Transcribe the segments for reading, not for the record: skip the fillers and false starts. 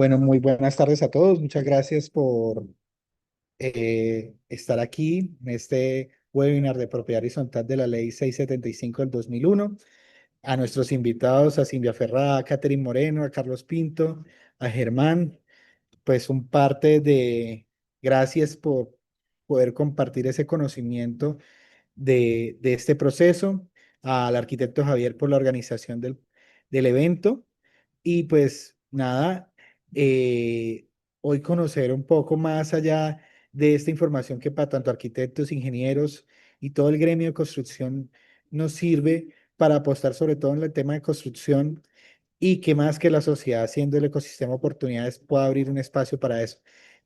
Bueno, muy buenas tardes a todos. Muchas gracias por estar aquí en este webinar de propiedad horizontal de la Ley 675 del 2001. A nuestros invitados, a Silvia Ferrada, a Catherine Moreno, a Carlos Pinto, a Germán, pues un parte de gracias por poder compartir ese conocimiento de este proceso, al arquitecto Javier por la organización del evento y pues nada, eh, hoy conocer un poco más allá de esta información que para tanto arquitectos, ingenieros y todo el gremio de construcción nos sirve para apostar sobre todo en el tema de construcción y que más que la sociedad, siendo el ecosistema de oportunidades, pueda abrir un espacio para eso.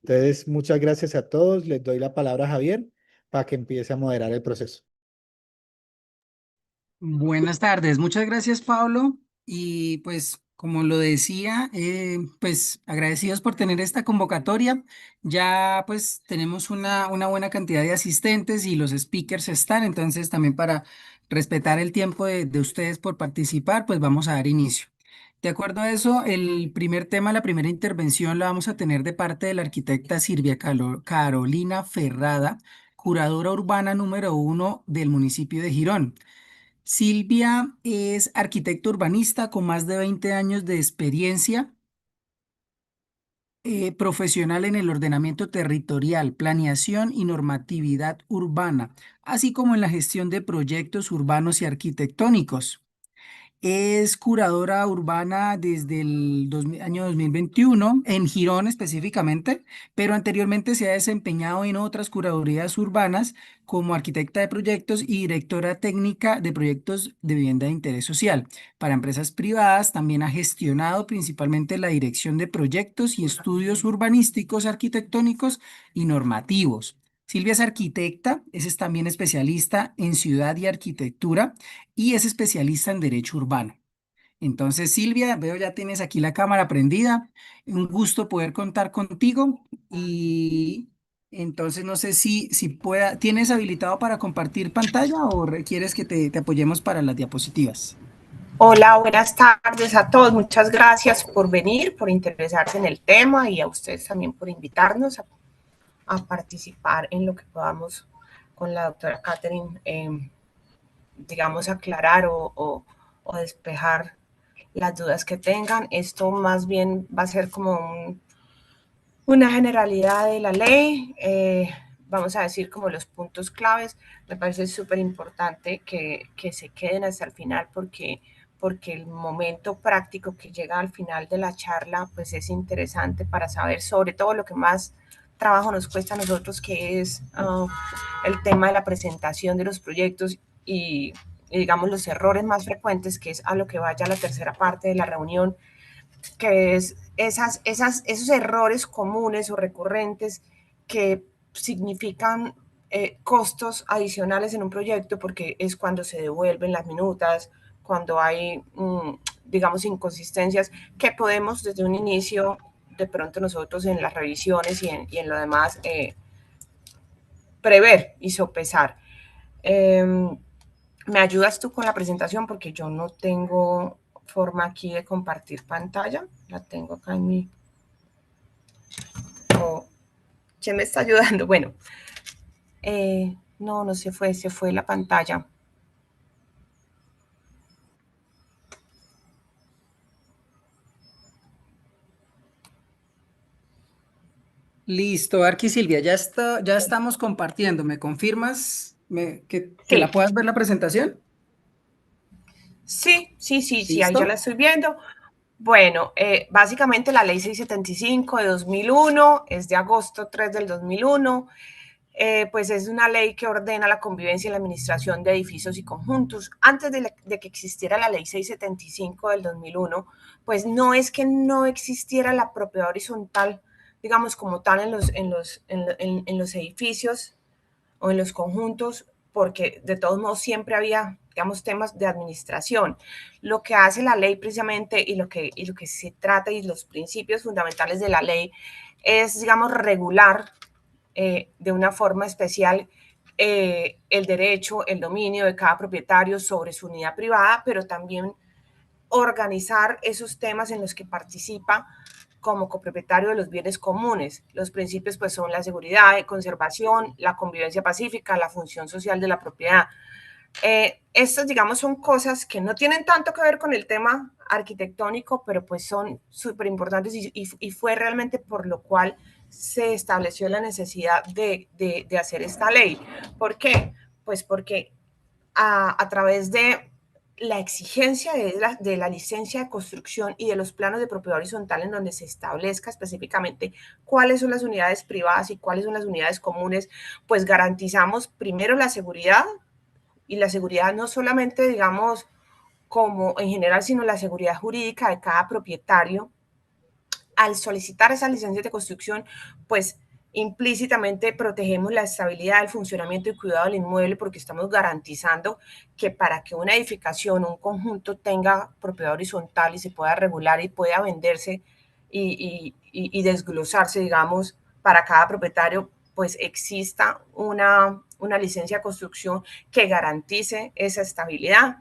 Entonces, muchas gracias a todos. Les doy la palabra a Javier para que empiece a moderar el proceso. Buenas tardes, muchas gracias Pablo y pues como lo decía, pues agradecidos por tener esta convocatoria. Ya pues tenemos una buena cantidad de asistentes y los speakers están, entonces también para respetar el tiempo de ustedes por participar, pues vamos a dar inicio. De acuerdo a eso, el primer tema, la primera intervención la vamos a tener de parte de la arquitecta Carolina Ferrada, curadora urbana número 1 del municipio de Girón. Silvia es arquitecta urbanista con más de 20 años de experiencia, profesional en el ordenamiento territorial, planeación y normatividad urbana, así como en la gestión de proyectos urbanos y arquitectónicos. Es curadora urbana desde el año 2021 en Girón específicamente, pero anteriormente se ha desempeñado en otras curadurías urbanas como arquitecta de proyectos y directora técnica de proyectos de vivienda de interés social. Para empresas privadas también ha gestionado principalmente la dirección de proyectos y estudios urbanísticos, arquitectónicos y normativos. Silvia es arquitecta, es también especialista en ciudad y arquitectura y es especialista en derecho urbano. Entonces, Silvia, veo ya tienes aquí la cámara prendida. Un gusto poder contar contigo y entonces no sé si pueda, ¿tienes habilitado para compartir pantalla o requieres que te apoyemos para las diapositivas? Hola, buenas tardes a todos. Muchas gracias por venir, por interesarse en el tema y a ustedes también por invitarnos a participar en lo que podamos con la doctora Catherine, digamos, aclarar o despejar las dudas que tengan. Esto más bien va a ser como una generalidad de la ley. Vamos a decir como los puntos claves. Me parece súper importante que se queden hasta el final porque el momento práctico que llega al final de la charla pues es interesante para saber sobre todo lo que más trabajo nos cuesta a nosotros, que es el tema de la presentación de los proyectos y digamos los errores más frecuentes, que es a lo que vaya la tercera parte de la reunión, que es esos errores comunes o recurrentes que significan costos adicionales en un proyecto, porque es cuando se devuelven las minutas, cuando hay, digamos, inconsistencias que podemos desde un inicio, de pronto nosotros en las revisiones y en lo demás, prever y sopesar. ¿Me ayudas tú con la presentación? Porque yo no tengo forma aquí de compartir pantalla. La tengo acá en mi... Oh, ¿quién me está ayudando? Bueno, no, no se fue la pantalla. Listo, Arqui Silvia, ya está, ya estamos compartiendo. ¿Me confirmas que la Sí, puedas ver la presentación? sí, ahí ya la ¿Listo? estoy viendo. Bueno, básicamente la ley 675 de 2001 es de agosto 3 del 2001. Pues es una ley que ordena la convivencia y la administración de edificios y conjuntos. Antes de que existiera la ley 675 del 2001, pues no es que no existiera la propiedad horizontal, digamos, como tal en los edificios o en los conjuntos, porque de todos modos siempre había, digamos, temas de administración. Lo que hace la ley precisamente y lo que se trata y los principios fundamentales de la ley es, digamos, regular de una forma especial el derecho, el dominio de cada propietario sobre su unidad privada, pero también organizar esos temas en los que participa como copropietario de los bienes comunes. Los principios pues son la seguridad, conservación, la convivencia pacífica, la función social de la propiedad. Estas, digamos, son cosas que no tienen tanto que ver con el tema arquitectónico, pero pues son súper importantes y fue realmente por lo cual se estableció la necesidad de hacer esta ley. ¿Por qué? Pues porque a través de la exigencia de la licencia de construcción y de los planos de propiedad horizontal en donde se establezca específicamente cuáles son las unidades privadas y cuáles son las unidades comunes, pues garantizamos primero la seguridad, y la seguridad no solamente, digamos, como en general, sino la seguridad jurídica de cada propietario. Al solicitar esa licencia de construcción, pues implícitamente protegemos la estabilidad, el funcionamiento y cuidado del inmueble porque estamos garantizando que para que una edificación, un conjunto tenga propiedad horizontal y se pueda regular y pueda venderse y desglosarse, digamos, para cada propietario, pues exista una licencia de construcción que garantice esa estabilidad.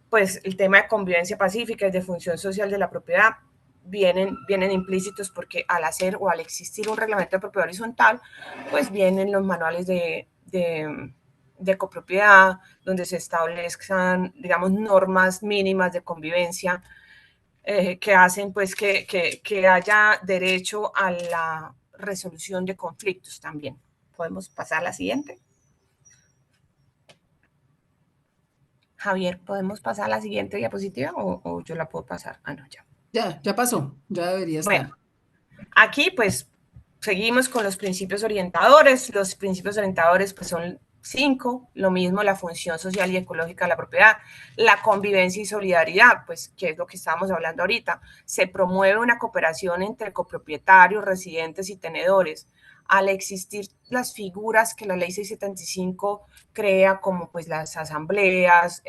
Pues el tema de convivencia pacífica y de función social de la propiedad vienen implícitos porque al hacer o al existir un reglamento de propiedad horizontal, pues vienen los manuales de copropiedad, donde se establezcan, digamos, normas mínimas de convivencia que hacen pues que haya derecho a la resolución de conflictos también. ¿Podemos pasar a la siguiente? Javier, ¿podemos pasar a la siguiente diapositiva o yo la puedo pasar? Ah, no, ya. Ya pasó, ya debería estar. Bueno, aquí pues seguimos con los principios orientadores. Los principios orientadores pues son 5, lo mismo la función social y ecológica de la propiedad, la convivencia y solidaridad, pues que es lo que estábamos hablando ahorita. Se promueve una cooperación entre copropietarios, residentes y tenedores. Al existir las figuras que la ley 675 crea, como pues las asambleas,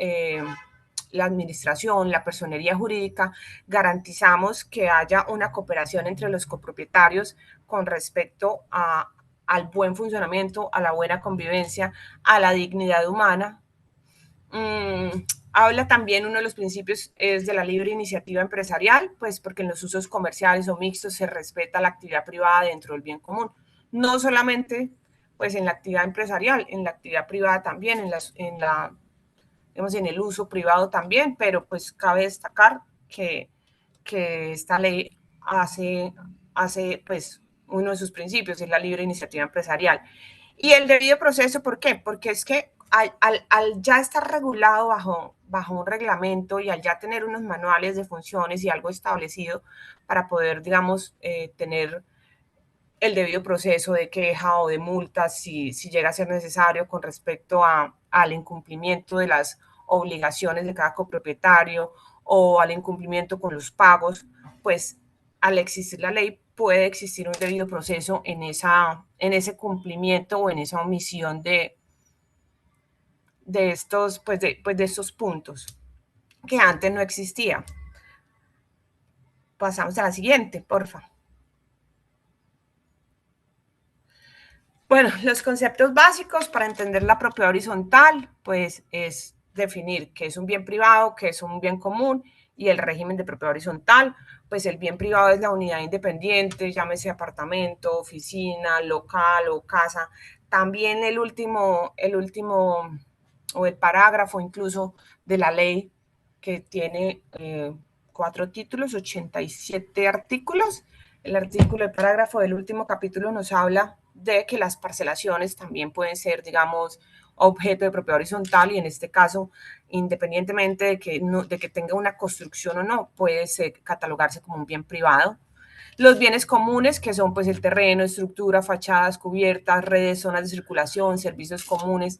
la administración, la personería jurídica, garantizamos que haya una cooperación entre los copropietarios con respecto al buen funcionamiento, a la buena convivencia, a la dignidad humana. Habla también, uno de los principios es de la libre iniciativa empresarial, pues porque en los usos comerciales o mixtos se respeta la actividad privada dentro del bien común. No solamente pues en la actividad empresarial, en la actividad privada también, en el uso privado también, pero pues cabe destacar que esta ley hace pues uno de sus principios es la libre iniciativa empresarial. Y el debido proceso, ¿por qué? Porque es que al ya estar regulado bajo un reglamento y al ya tener unos manuales de funciones y algo establecido para poder, digamos, tener el debido proceso de queja o de multas si llega a ser necesario con respecto al incumplimiento de las obligaciones de cada copropietario o al incumplimiento con los pagos, pues al existir la ley puede existir un debido proceso en ese cumplimiento o en esa omisión de estos puntos que antes no existía. Pasamos a la siguiente, por favor. Bueno, los conceptos básicos para entender la propiedad horizontal, pues es definir qué es un bien privado, qué es un bien común y el régimen de propiedad horizontal. Pues el bien privado es la unidad independiente, llámese apartamento, oficina, local o casa. También el último o el parágrafo incluso de la ley que tiene 4 títulos, 87 artículos. El artículo, el parágrafo del último capítulo nos habla de que las parcelaciones también pueden ser, digamos, objeto de propiedad horizontal y en este caso, independientemente de que tenga una construcción o no, puede catalogarse como un bien privado. Los bienes comunes, que son pues el terreno, estructura, fachadas, cubiertas, redes, zonas de circulación, servicios comunes,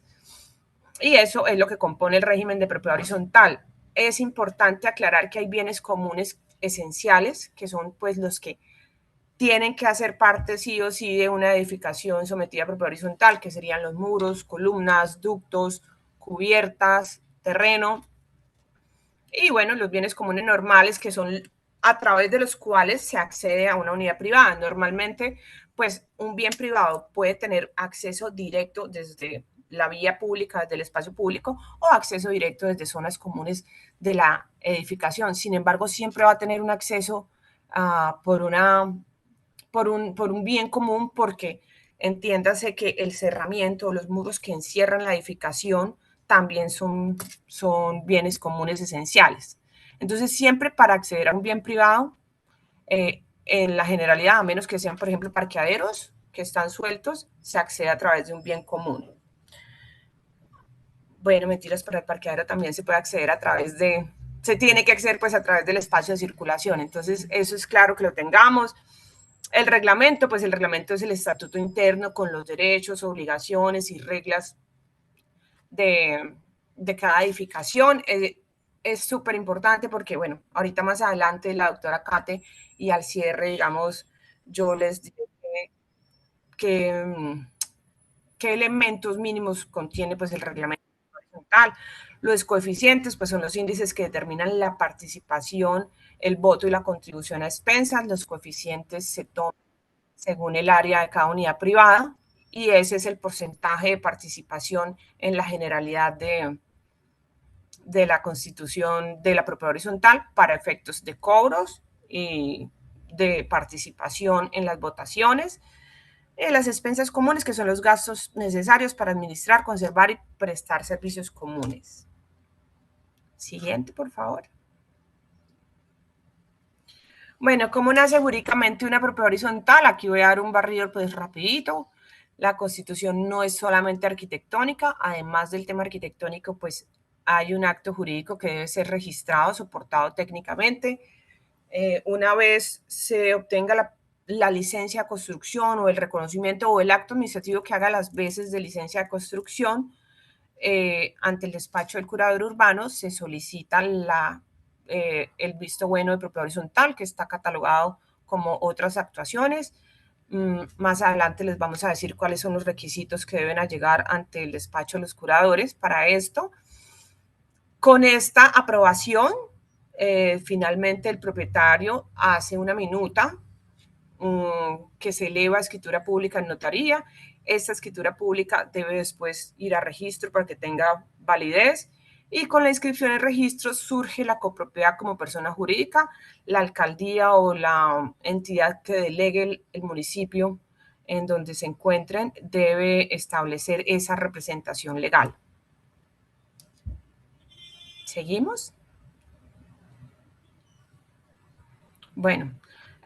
y eso es lo que compone el régimen de propiedad horizontal. Es importante aclarar que hay bienes comunes esenciales, que son pues los que tienen que hacer parte sí o sí de una edificación sometida a propiedad horizontal, que serían los muros, columnas, ductos, cubiertas, terreno. Y bueno, los bienes comunes normales, que son a través de los cuales se accede a una unidad privada. Normalmente, pues un bien privado puede tener acceso directo desde la vía pública, desde el espacio público, o acceso directo desde zonas comunes de la edificación. Sin embargo, siempre va a tener un acceso por un bien común, porque entiéndase que el cerramiento, los muros que encierran la edificación, también son bienes comunes esenciales. Entonces, siempre para acceder a un bien privado, en la generalidad, a menos que sean, por ejemplo, parqueaderos que están sueltos, se accede a través de un bien común. Bueno, mentiras, para el parqueadero también se puede acceder a través se tiene que acceder pues a través del espacio de circulación. Entonces, eso es claro que lo tengamos. El reglamento, pues el reglamento es el estatuto interno con los derechos, obligaciones y reglas de cada edificación. Es súper importante porque, bueno, ahorita más adelante la doctora Kate y al cierre, digamos, yo les diré qué elementos mínimos contiene pues el reglamento horizontal. Los coeficientes pues son los índices que determinan la participación, el voto y la contribución a expensas. Los coeficientes se toman según el área de cada unidad privada y ese es el porcentaje de participación en la generalidad de la constitución de la propiedad horizontal para efectos de cobros y de participación en las votaciones. Las expensas comunes, que son los gastos necesarios para administrar, conservar y prestar servicios comunes. Siguiente, por favor. Bueno, ¿cómo nace jurídicamente una propiedad horizontal? Aquí voy a dar un barrido pues rapidito. La Constitución no es solamente arquitectónica, además del tema arquitectónico, pues hay un acto jurídico que debe ser registrado, soportado técnicamente. Una vez se obtenga la licencia de construcción o el reconocimiento o el acto administrativo que haga las veces de licencia de construcción, ante el despacho del curador urbano se solicita el visto bueno de propiedad horizontal, que está catalogado como otras actuaciones. Más adelante les vamos a decir cuáles son los requisitos que deben llegar ante el despacho de los curadores para esto. Con esta aprobación, finalmente el propietario hace una minuta que se eleva a escritura pública en notaría. Esta escritura pública debe después ir a registro para que tenga validez y con la inscripción en registro surge la copropiedad como persona jurídica. La alcaldía o la entidad que delegue el municipio en donde se encuentren debe establecer esa representación legal. ¿Seguimos? Bueno,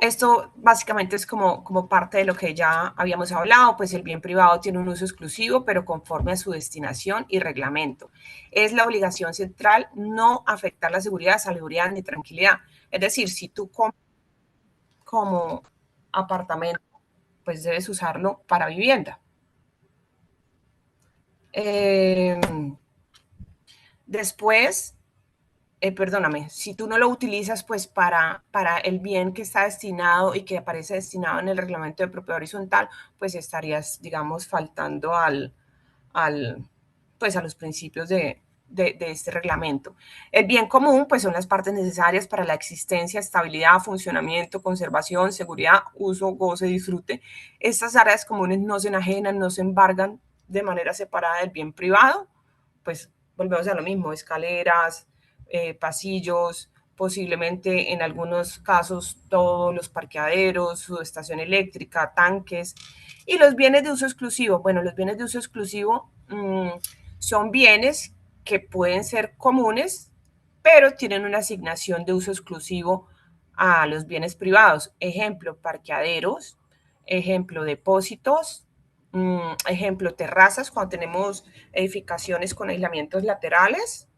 esto básicamente es como parte de lo que ya habíamos hablado, pues el bien privado tiene un uso exclusivo, pero conforme a su destinación y reglamento. Es la obligación central no afectar la seguridad, salubridad ni tranquilidad. Es decir, si tú compras como apartamento, pues debes usarlo para vivienda. Después, perdóname, si tú no lo utilizas pues para el bien que está destinado y que aparece destinado en el reglamento de propiedad horizontal, pues estarías, digamos, faltando pues a los principios de este reglamento. El bien común pues son las partes necesarias para la existencia, estabilidad, funcionamiento, conservación, seguridad, uso, goce, disfrute. Estas áreas comunes no se enajenan, no se embargan de manera separada del bien privado, pues volvemos a lo mismo, escaleras, pasillos, posiblemente en algunos casos todos los parqueaderos, su estación eléctrica, tanques. Y los bienes de uso exclusivo. Bueno, los bienes de uso exclusivo son bienes que pueden ser comunes, pero tienen una asignación de uso exclusivo a los bienes privados. Ejemplo, parqueaderos, ejemplo, depósitos, ejemplo, terrazas, cuando tenemos edificaciones con aislamientos laterales,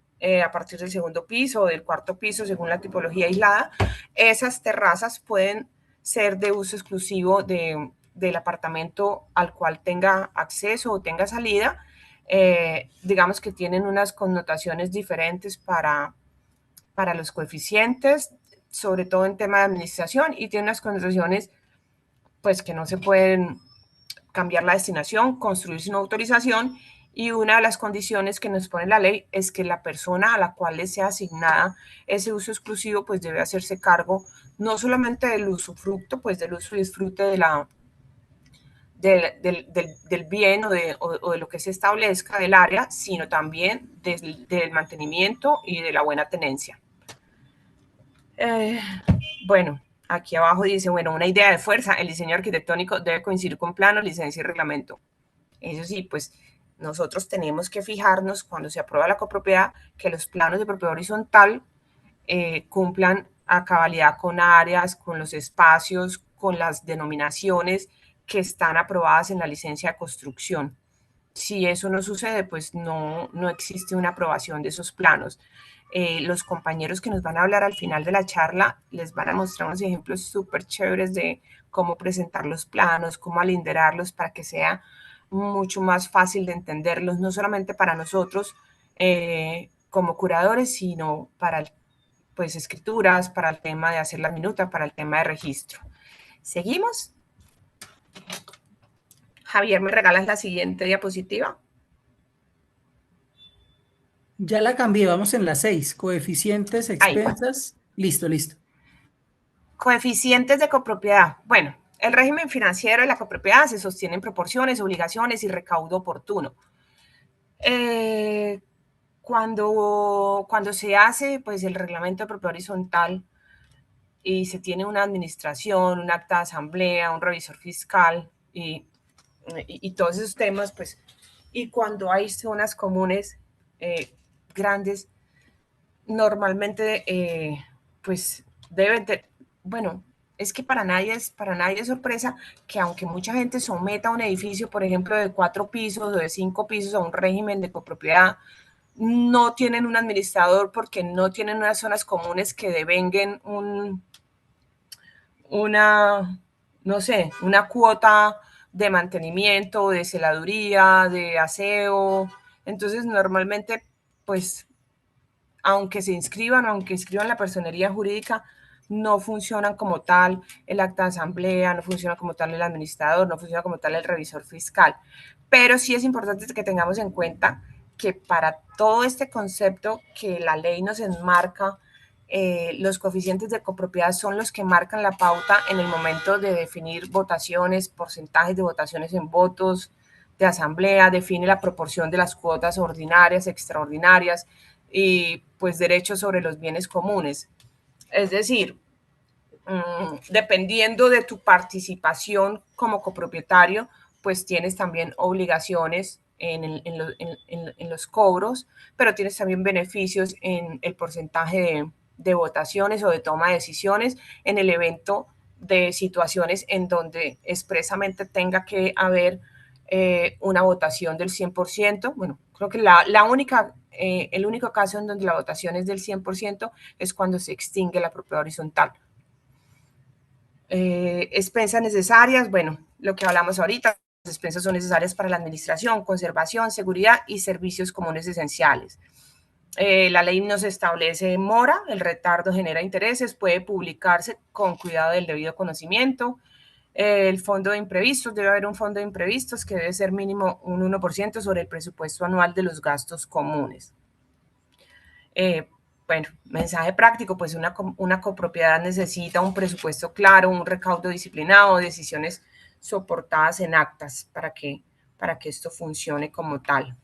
a partir del segundo piso o del cuarto piso, según la tipología aislada, esas terrazas pueden ser de uso exclusivo del apartamento al cual tenga acceso o tenga salida. Digamos que tienen unas connotaciones diferentes para los coeficientes, sobre todo en tema de administración, y tienen unas connotaciones pues que no se pueden cambiar la destinación, construir sin autorización, y una de las condiciones que nos pone la ley es que la persona a la cual le sea asignada ese uso exclusivo pues debe hacerse cargo no solamente del usufructo, pues del uso y disfrute del bien o de lo que se establezca del área, sino también del mantenimiento y de la buena tenencia. Bueno, aquí abajo dice, bueno, una idea de fuerza, el diseño arquitectónico debe coincidir con plano, licencia y reglamento. Eso sí, pues nosotros tenemos que fijarnos cuando se aprueba la copropiedad que los planos de propiedad horizontal cumplan a cabalidad con áreas, con los espacios, con las denominaciones que están aprobadas en la licencia de construcción. Si eso no sucede, pues no existe una aprobación de esos planos. Los compañeros que nos van a hablar al final de la charla les van a mostrar unos ejemplos súper chéveres de cómo presentar los planos, cómo alinderarlos para que sea mucho más fácil de entenderlos, no solamente para nosotros como curadores, sino para pues escrituras, para el tema de hacer la minuta, para el tema de registro. ¿Seguimos? Javier, ¿me regalas la siguiente diapositiva? Ya la cambié, vamos en la 6. Coeficientes, Ahí va. expensas. Listo, listo. Coeficientes de copropiedad. Bueno, el régimen financiero de la copropiedad se sostiene en proporciones, obligaciones y recaudo oportuno. Cuando se hace pues, el reglamento de propiedad horizontal y se tiene una administración, un acta de asamblea, un revisor fiscal y todos esos temas, pues, y cuando hay zonas comunes grandes, normalmente, pues, deben de, bueno, es que para nadie es sorpresa que aunque mucha gente someta un edificio, por ejemplo, de 4 pisos o de 5 pisos a un régimen de copropiedad, no tienen un administrador porque no tienen unas zonas comunes que devenguen no sé, una cuota de mantenimiento, de celaduría, de aseo. Entonces, normalmente, pues, aunque se inscriban o aunque inscriban la personería jurídica, no funcionan como tal el acta de asamblea, no funciona como tal el administrador, no funciona como tal el revisor fiscal. Pero sí es importante que tengamos en cuenta que para todo este concepto que la ley nos enmarca, los coeficientes de copropiedad son los que marcan la pauta en el momento de definir votaciones, porcentajes de votaciones en votos de asamblea, define la proporción de las cuotas ordinarias, extraordinarias y pues derechos sobre los bienes comunes. Es decir, dependiendo de tu participación como copropietario, pues tienes también obligaciones en los cobros, pero tienes también beneficios en el porcentaje de votaciones o de toma de decisiones en el evento de situaciones en donde expresamente tenga que haber una votación del 100%. Bueno, creo que el único caso en donde la votación es del 100% es cuando se extingue la propiedad horizontal. Expensas necesarias, bueno, lo que hablamos ahorita, las expensas son necesarias para la administración, conservación, seguridad y servicios comunes esenciales. La ley nos establece mora, el retardo genera intereses, puede publicarse con cuidado del debido conocimiento. El fondo de imprevistos, debe haber un fondo de imprevistos que debe ser mínimo un 1% sobre el presupuesto anual de los gastos comunes. Bueno, mensaje práctico, pues una copropiedad necesita un presupuesto claro, un recaudo disciplinado, decisiones soportadas en actas para que esto funcione como tal.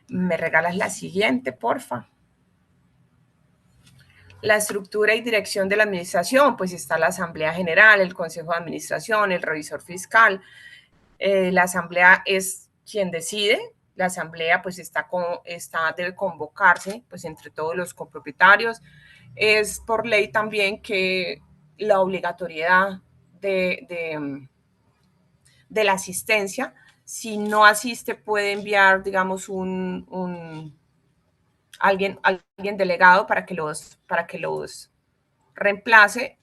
¿Me regalas la siguiente, porfa? La estructura y dirección de la administración, pues está la Asamblea General, el Consejo de Administración, el Revisor Fiscal. La Asamblea es quien decide. La Asamblea pues debe convocarse pues entre todos los copropietarios. Es por ley también que la obligatoriedad de la asistencia, si no asiste puede enviar, digamos, alguien delegado para que los reemplace.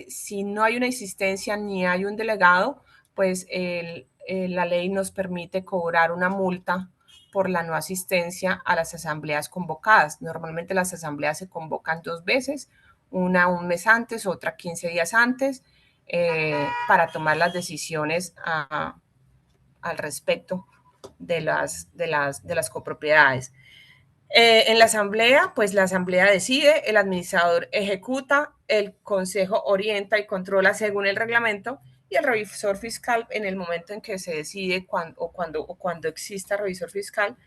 Si no hay una asistencia ni hay un delegado, pues la ley nos permite cobrar una multa por la no asistencia a las asambleas convocadas. Normalmente las asambleas se convocan 2 veces, una un mes antes, otra 15 días antes, para tomar las decisiones al respecto de las copropiedades. En la asamblea, pues la asamblea decide, el administrador ejecuta, el consejo orienta y controla según el reglamento y el revisor fiscal en el momento en que se decide cuando exista revisor fiscal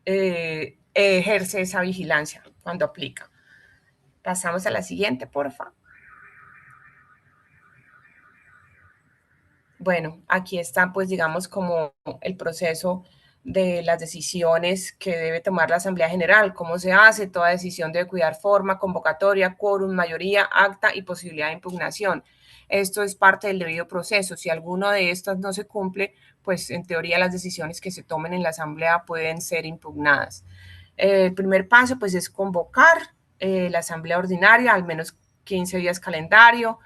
ejerce esa vigilancia cuando aplica. Pasamos a la siguiente, porfa. Bueno, aquí está, pues, digamos, como el proceso de las decisiones que debe tomar la Asamblea General, cómo se hace, toda decisión debe cuidar forma, convocatoria, quórum, mayoría, acta y posibilidad de impugnación. Esto es parte del debido proceso. Si alguno de estas no se cumple, pues en teoría las decisiones que se tomen en la Asamblea pueden ser impugnadas. El primer paso, pues, es convocar la Asamblea Ordinaria, al menos 15 días calendario,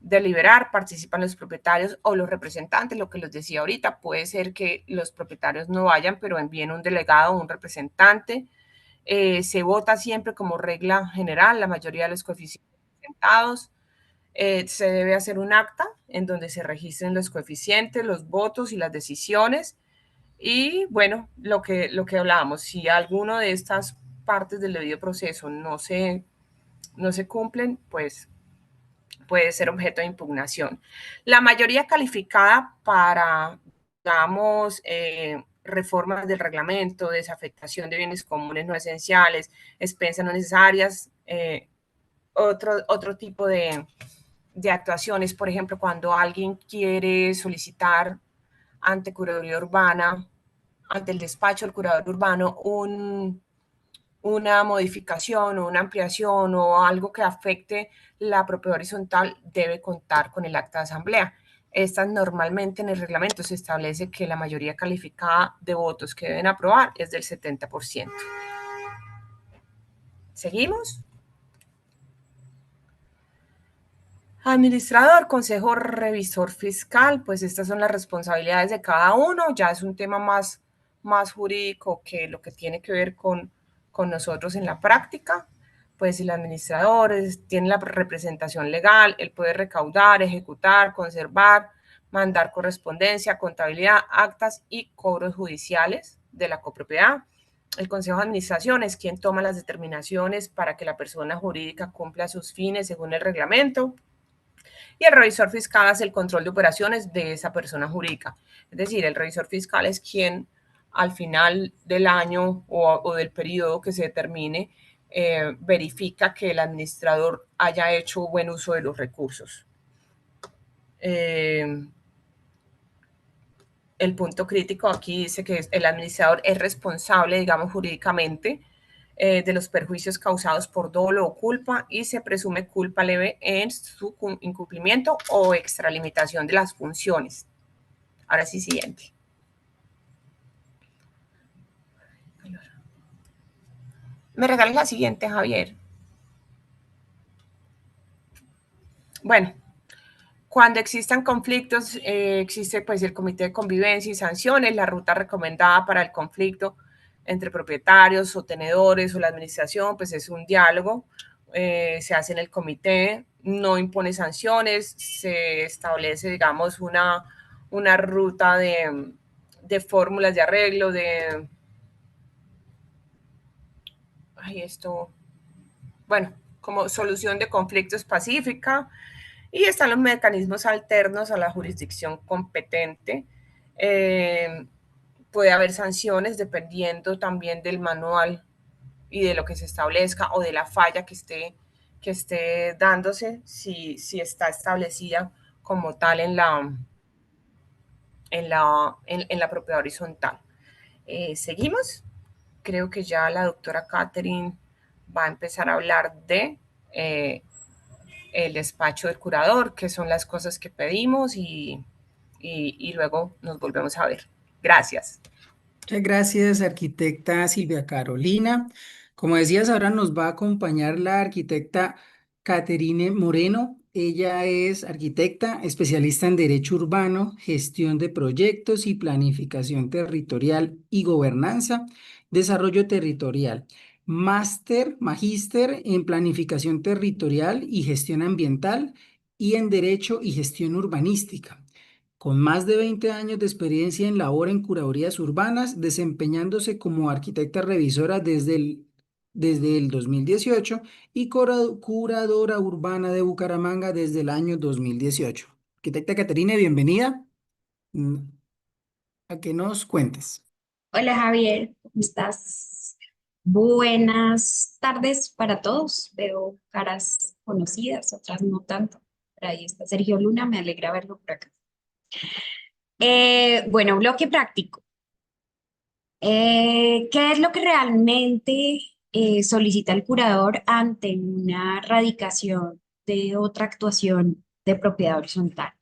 deliberar, participan los propietarios o los representantes, lo que les decía ahorita, puede ser que los propietarios no vayan, pero envíen un delegado o un representante. Se vota siempre como regla general, la mayoría de los coeficientes presentados. Se debe hacer un acta en donde se registren los coeficientes, los votos y las decisiones. Y bueno, lo que hablábamos, si alguno de estas partes del debido proceso no se cumplen, pues puede ser objeto de impugnación. La mayoría calificada para, digamos, reformas del reglamento, desafectación de bienes comunes no esenciales, expensas no necesarias, otro tipo de actuaciones, por ejemplo, cuando alguien quiere solicitar ante Curaduría Urbana, ante el despacho del curador urbano, una modificación o una ampliación o algo que afecte la propiedad horizontal, debe contar con el acta de asamblea. Estas normalmente en el reglamento se establece que la mayoría calificada de votos que deben aprobar es del 70%. ¿Seguimos? Administrador, consejo revisor fiscal, pues estas son las responsabilidades de cada uno, ya es un tema más jurídico que lo que tiene que ver con nosotros en la práctica. Pues el administrador tiene la representación legal, él puede recaudar, ejecutar, conservar, mandar correspondencia, contabilidad, actas y cobros judiciales de la copropiedad. El Consejo de Administración es quien toma las determinaciones para que la persona jurídica cumpla sus fines según el reglamento. Y el revisor fiscal hace el control de operaciones de esa persona jurídica. Es decir, el revisor fiscal es quien al final del año o del periodo que se determine verifica que el administrador haya hecho buen uso de los recursos. El punto crítico aquí dice que el administrador es responsable, digamos, jurídicamente de los perjuicios causados por dolo o culpa y se presume culpa leve en su incumplimiento o extralimitación de las funciones. Ahora sí, siguiente. ¿Me regalas la siguiente, Javier? Bueno, cuando existan conflictos, existe pues el comité de convivencia y sanciones, la ruta recomendada para el conflicto entre propietarios o tenedores o la administración, pues es un diálogo, se hace en el comité, no impone sanciones, se establece, digamos, una ruta de fórmulas de arreglo, bueno, como solución de conflictos pacífica, y están los mecanismos alternos a la jurisdicción competente. Puede haber sanciones dependiendo también del manual y de lo que se establezca o de la falla que esté dándose, si está establecida como tal en la propiedad horizontal. ¿Seguimos? Creo que ya la doctora Catherine va a empezar a hablar de el despacho del curador, qué son las cosas que pedimos y luego nos volvemos a ver. Gracias. Muchas gracias, arquitecta Silvia Carolina. Como decías, ahora nos va a acompañar la arquitecta Caterine Moreno. Ella es arquitecta, especialista en Derecho Urbano, Gestión de Proyectos y Planificación Territorial y Gobernanza, Desarrollo Territorial. Magíster en Planificación Territorial y Gestión Ambiental y en Derecho y Gestión Urbanística con más de 20 años de experiencia en labor en curadurías urbanas, desempeñándose como arquitecta revisora desde el 2018 y curadora urbana de Bucaramanga desde el año 2018. Arquitecta Caterine, bienvenida. Mm, A que nos cuentes. Hola Javier, ¿cómo estás? Buenas tardes para todos. Veo caras conocidas, otras no tanto. Por ahí está Sergio Luna, me alegra verlo por acá. Bueno, bloque práctico. ¿Qué es lo que realmente solicita el curador ante una radicación de otra actuación de propiedad horizontal?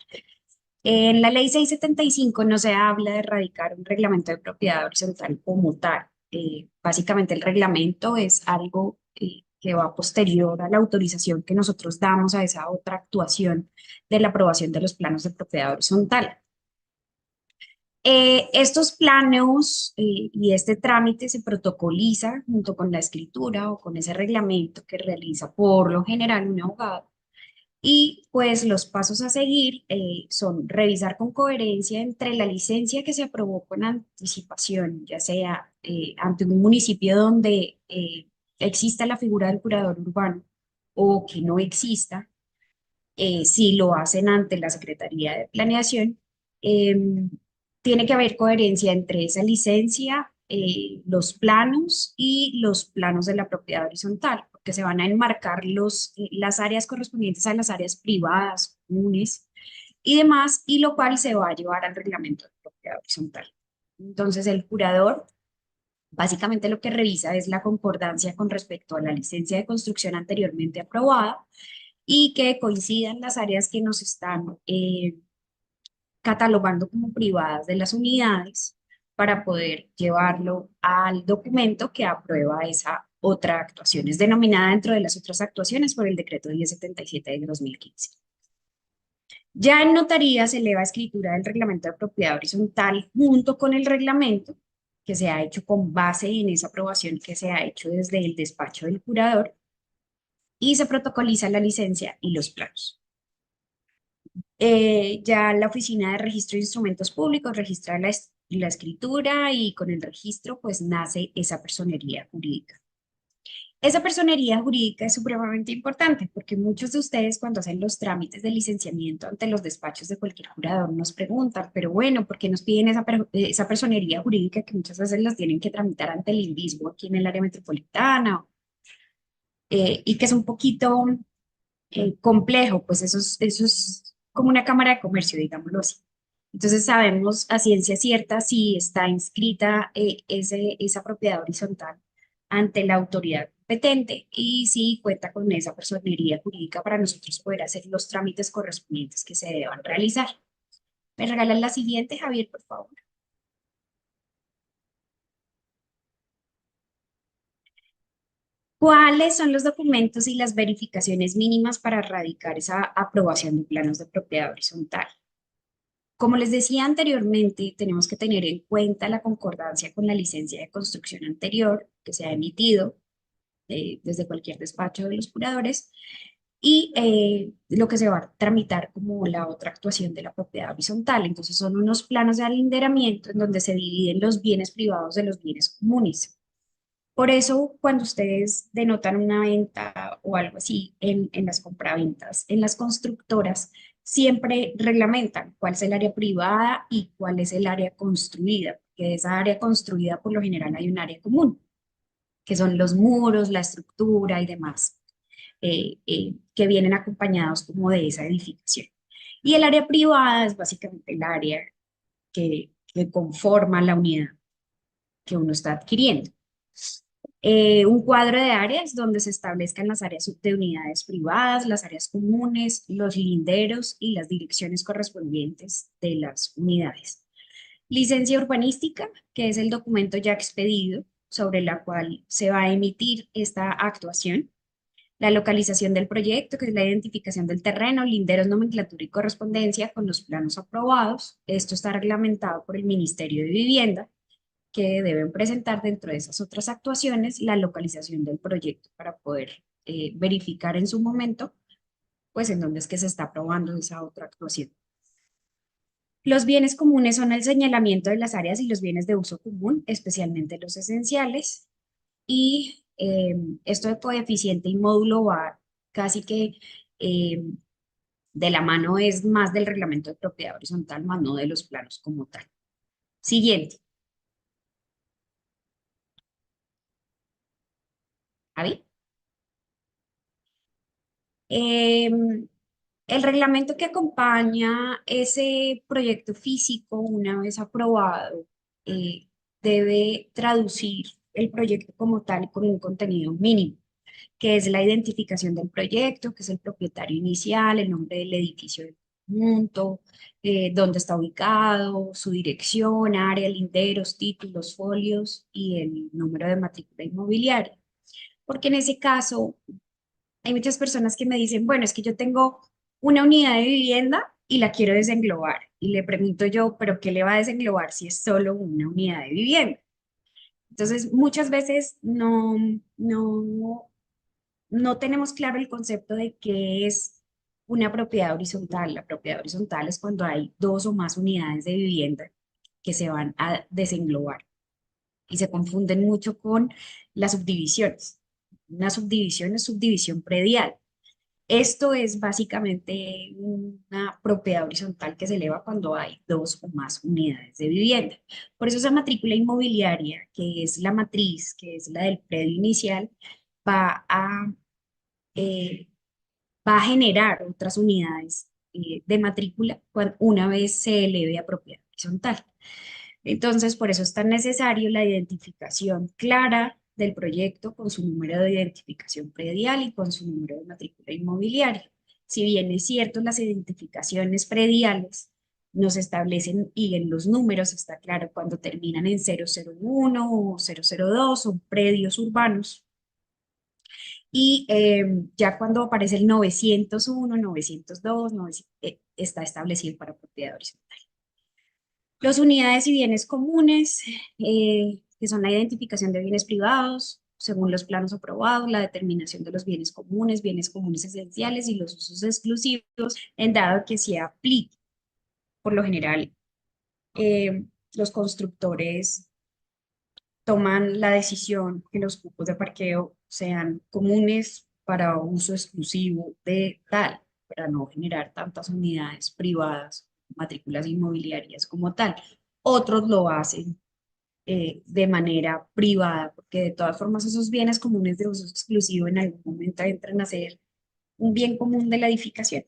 En la ley 675 no se habla de erradicar un reglamento de propiedad horizontal como tal. Básicamente el reglamento es algo que va posterior a la autorización que nosotros damos a esa otra actuación de la aprobación de los planos de propiedad horizontal. Estos planos y este trámite se protocoliza junto con la escritura o con ese reglamento que realiza por lo general un abogado. Y pues los pasos a seguir son revisar con coherencia entre la licencia que se aprobó con anticipación, ya sea ante un municipio donde exista la figura del curador urbano o que no exista, si lo hacen ante la Secretaría de Planeación, tiene que haber coherencia entre esa licencia, los planos y los planos de la propiedad horizontal, porque se van a enmarcar las áreas correspondientes a las áreas privadas, comunes y demás, y lo cual se va a llevar al reglamento de propiedad horizontal. Entonces, el curador básicamente lo que revisa es la concordancia con respecto a la licencia de construcción anteriormente aprobada y que coincidan las áreas que nos están catalogando como privadas de las unidades para poder llevarlo al documento que aprueba esa otra actuación. Es denominada dentro de las otras actuaciones por el decreto 1077 de 2015. Ya en notaría se eleva escritura del reglamento de propiedad horizontal junto con el reglamento que se ha hecho con base en esa aprobación que se ha hecho desde el despacho del curador y se protocoliza la licencia y los planos. Ya la Oficina de Registro de Instrumentos Públicos registra la escritura y con el registro pues nace esa personería jurídica. Esa personería jurídica es supremamente importante porque muchos de ustedes cuando hacen los trámites de licenciamiento ante los despachos de cualquier jurador nos preguntan, pero bueno, ¿por qué nos piden esa personería jurídica que muchas veces las tienen que tramitar ante el INVISBO aquí en el área metropolitana? Y que es un poquito complejo, pues eso es como una cámara de comercio, digámoslo así. Entonces sabemos a ciencia cierta si está inscrita esa propiedad horizontal ante la autoridad competente y si cuenta con esa personería jurídica para nosotros poder hacer los trámites correspondientes que se deban realizar. ¿Me regalan la siguiente, Javier, por favor? ¿Cuáles son los documentos y las verificaciones mínimas para radicar esa aprobación de planos de propiedad horizontal? Como les decía anteriormente, tenemos que tener en cuenta la concordancia con la licencia de construcción anterior que se ha emitido desde cualquier despacho de los curadores y lo que se va a tramitar como la otra actuación de la propiedad horizontal. Entonces son unos planos de alinderamiento en donde se dividen los bienes privados de los bienes comunes. Por eso, cuando ustedes denotan una venta o algo así en las compraventas, en las constructoras, siempre reglamentan cuál es el área privada y cuál es el área construida, porque de esa área construida por lo general hay un área común, que son los muros, la estructura y demás, que vienen acompañados como de esa edificación. Y el área privada es básicamente el área que conforma la unidad que uno está adquiriendo. Un cuadro de áreas donde se establezcan las áreas de unidades privadas, las áreas comunes, los linderos y las direcciones correspondientes de las unidades. Licencia urbanística, que es el documento ya expedido sobre la cual se va a emitir esta actuación. La localización del proyecto, que es la identificación del terreno, linderos, nomenclatura y correspondencia con los planos aprobados. Esto está reglamentado por el Ministerio de Vivienda, que deben presentar dentro de esas otras actuaciones la localización del proyecto para poder verificar en su momento, pues en dónde es que se está aprobando esa otra actuación. Los bienes comunes son el señalamiento de las áreas y los bienes de uso común, especialmente los esenciales. Y esto de coeficiente y módulo va casi que de la mano, es más del reglamento de propiedad horizontal, más no de los planos como tal. Siguiente. Javi. El reglamento que acompaña ese proyecto físico, una vez aprobado, eh, debe traducir el proyecto como tal con un contenido mínimo, que es la identificación del proyecto, que es el propietario inicial, el nombre del edificio del conjunto, dónde está ubicado, su dirección, área, linderos, títulos, folios y el número de matrícula inmobiliaria. Porque en ese caso hay muchas personas que me dicen, bueno, es que yo tengo una unidad de vivienda y la quiero desenglobar. Y le pregunto yo, ¿pero qué le va a desenglobar si es solo una unidad de vivienda? Entonces, muchas veces no tenemos claro el concepto de qué es una propiedad horizontal. La propiedad horizontal es cuando hay dos o más unidades de vivienda que se van a desenglobar y se confunden mucho con las subdivisiones. Una subdivisión es subdivisión predial. Esto es básicamente una propiedad horizontal que se eleva cuando hay dos o más unidades de vivienda. Por eso esa matrícula inmobiliaria, que es la matriz, que es la del predio inicial, va a, eh, va a generar otras unidades de matrícula una vez se eleve a propiedad horizontal. Entonces, por eso es tan necesario la identificación clara del proyecto con su número de identificación predial y con su número de matrícula inmobiliaria. Si bien es cierto, las identificaciones prediales nos establecen y en los números está claro cuando terminan en 001 o 002, son predios urbanos. Y ya cuando aparece el 901, 902, está establecido para propiedad horizontal. Las unidades y bienes comunes, que son la identificación de bienes privados, según los planos aprobados, la determinación de los bienes comunes esenciales y los usos exclusivos, en dado que se aplique. Por lo general, los constructores toman la decisión que los cupos de parqueo sean comunes para uso exclusivo de tal, para no generar tantas unidades privadas, matrículas inmobiliarias como tal. Otros lo hacen de manera privada, porque de todas formas esos bienes comunes de uso exclusivo en algún momento entran a ser un bien común de la edificación.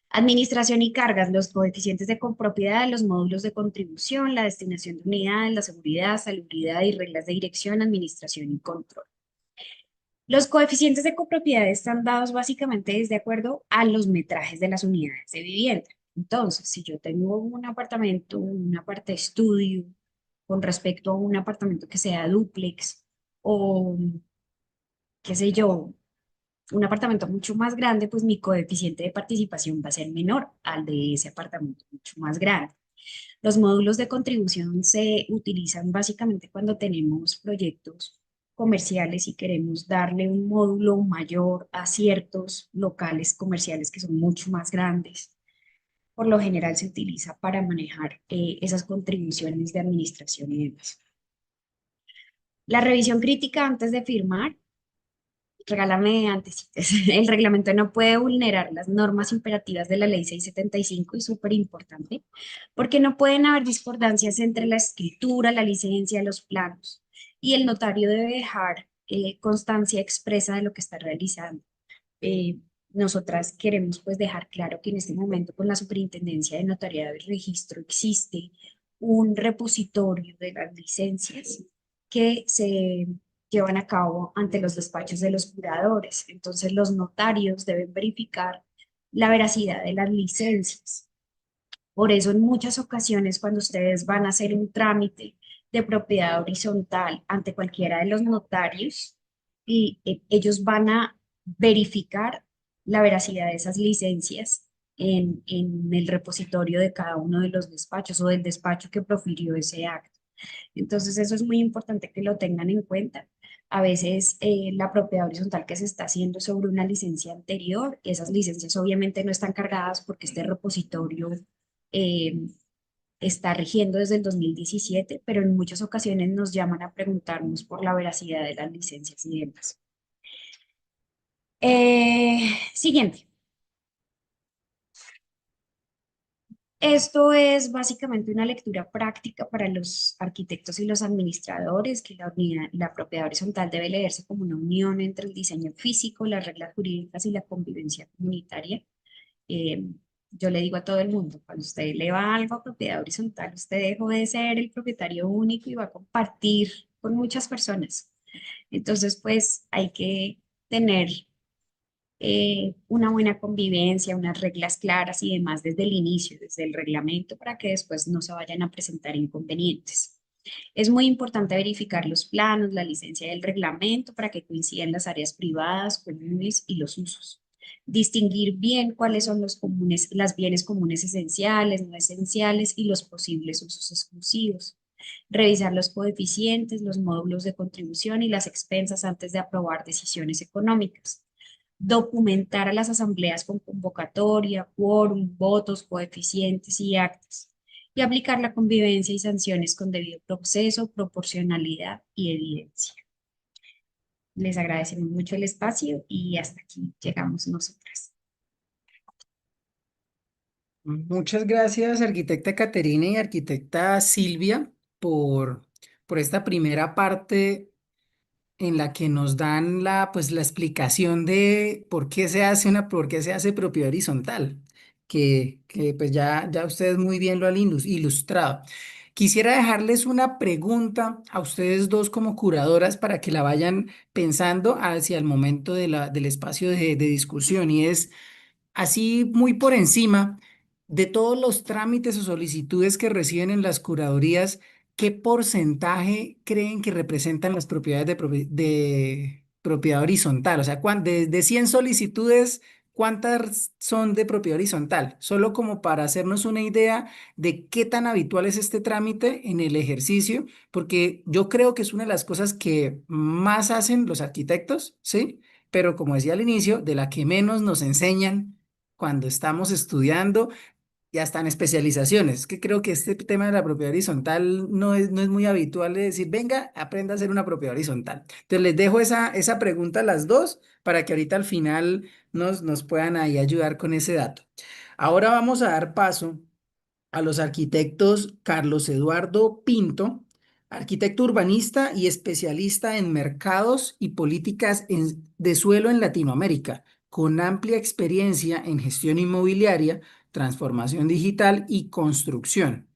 Administración y cargas, los coeficientes de copropiedad, los módulos de contribución, la destinación de unidades, la seguridad, salubridad y reglas de dirección, administración y control. Los coeficientes de copropiedad están dados básicamente de acuerdo a los metrajes de las unidades de vivienda. Entonces, si yo tengo un apartamento, un aparte estudio, con respecto a un apartamento que sea dúplex o, qué sé yo, un apartamento mucho más grande, pues mi coeficiente de participación va a ser menor al de ese apartamento mucho más grande. Los módulos de contribución se utilizan básicamente cuando tenemos proyectos comerciales y queremos darle un módulo mayor a ciertos locales comerciales que son mucho más grandes. Por lo general se utiliza para manejar esas contribuciones de administración y demás. La revisión crítica antes de firmar, regálame antes. El reglamento no puede vulnerar las normas imperativas de la ley 675 y súper importante, porque no pueden haber discordancias entre la escritura, la licencia, los planos, y el notario debe dejar constancia expresa de lo que está realizando. Nosotras queremos pues dejar claro que en este momento con la Superintendencia de Notariado y Registro existe un repositorio de las licencias que se llevan a cabo ante los despachos de los curadores. Entonces los notarios deben verificar la veracidad de las licencias. Por eso en muchas ocasiones cuando ustedes van a hacer un trámite de propiedad horizontal ante cualquiera de los notarios, y ellos van a verificar la veracidad de esas licencias en el repositorio de cada uno de los despachos o del despacho que profirió ese acto. Entonces eso es muy importante que lo tengan en cuenta. A veces la propiedad horizontal que se está haciendo sobre una licencia anterior, esas licencias obviamente no están cargadas porque este repositorio eh, está rigiendo desde el 2017, pero en muchas ocasiones nos llaman a preguntarnos por la veracidad de las licencias y demás. Siguiente. Esto es básicamente una lectura práctica para los arquitectos y los administradores, que la propiedad horizontal debe leerse como una unión entre el diseño físico, las reglas jurídicas y la convivencia comunitaria. Eh, yo le digo a todo el mundo, cuando usted le va algo a propiedad horizontal, usted dejó de ser el propietario único y va a compartir con muchas personas. Entonces, pues hay que tener una buena convivencia, unas reglas claras y demás desde el inicio, desde el reglamento, para que después no se vayan a presentar inconvenientes. Es muy importante verificar los planos, la licencia del reglamento para que coincidan las áreas privadas, comunes y los usos. Distinguir bien cuáles son los comunes, las bienes comunes esenciales, no esenciales y los posibles usos exclusivos. Revisar los coeficientes, los módulos de contribución y las expensas antes de aprobar decisiones económicas. Documentar a las asambleas con convocatoria, quórum, votos, coeficientes y actas, y aplicar la convivencia y sanciones con debido proceso, proporcionalidad y evidencia. Les agradecemos mucho el espacio y hasta aquí llegamos nosotras. Muchas gracias, arquitecta Caterina y arquitecta Silvia, por esta primera parte en la que nos dan pues, la explicación de por qué se hace propiedad horizontal, que pues ya ustedes muy bien lo han ilustrado. Quisiera dejarles una pregunta a ustedes dos como curadoras para que la vayan pensando hacia el momento del espacio de discusión, y es así muy por encima de todos los trámites o solicitudes que reciben en las curadurías. ¿Qué porcentaje creen que representan las propiedades de propiedad horizontal? O sea, de 100 solicitudes, ¿cuántas son de propiedad horizontal? Solo como para hacernos una idea de qué tan habitual es este trámite en el ejercicio, porque yo creo que es una de las cosas que más hacen los arquitectos, ¿sí? Pero como decía al inicio, de la que menos nos enseñan cuando estamos estudiando, ya están especializaciones, que creo que este tema de la propiedad horizontal no es muy habitual de decir, venga, aprenda a hacer una propiedad horizontal. Entonces les dejo esa pregunta a las dos para que ahorita al final nos puedan ahí ayudar con ese dato. Ahora vamos a dar paso a los arquitectos Carlos Eduardo Pinto, arquitecto urbanista y especialista en mercados y políticas de suelo en Latinoamérica, con amplia experiencia en gestión inmobiliaria, transformación digital y construcción.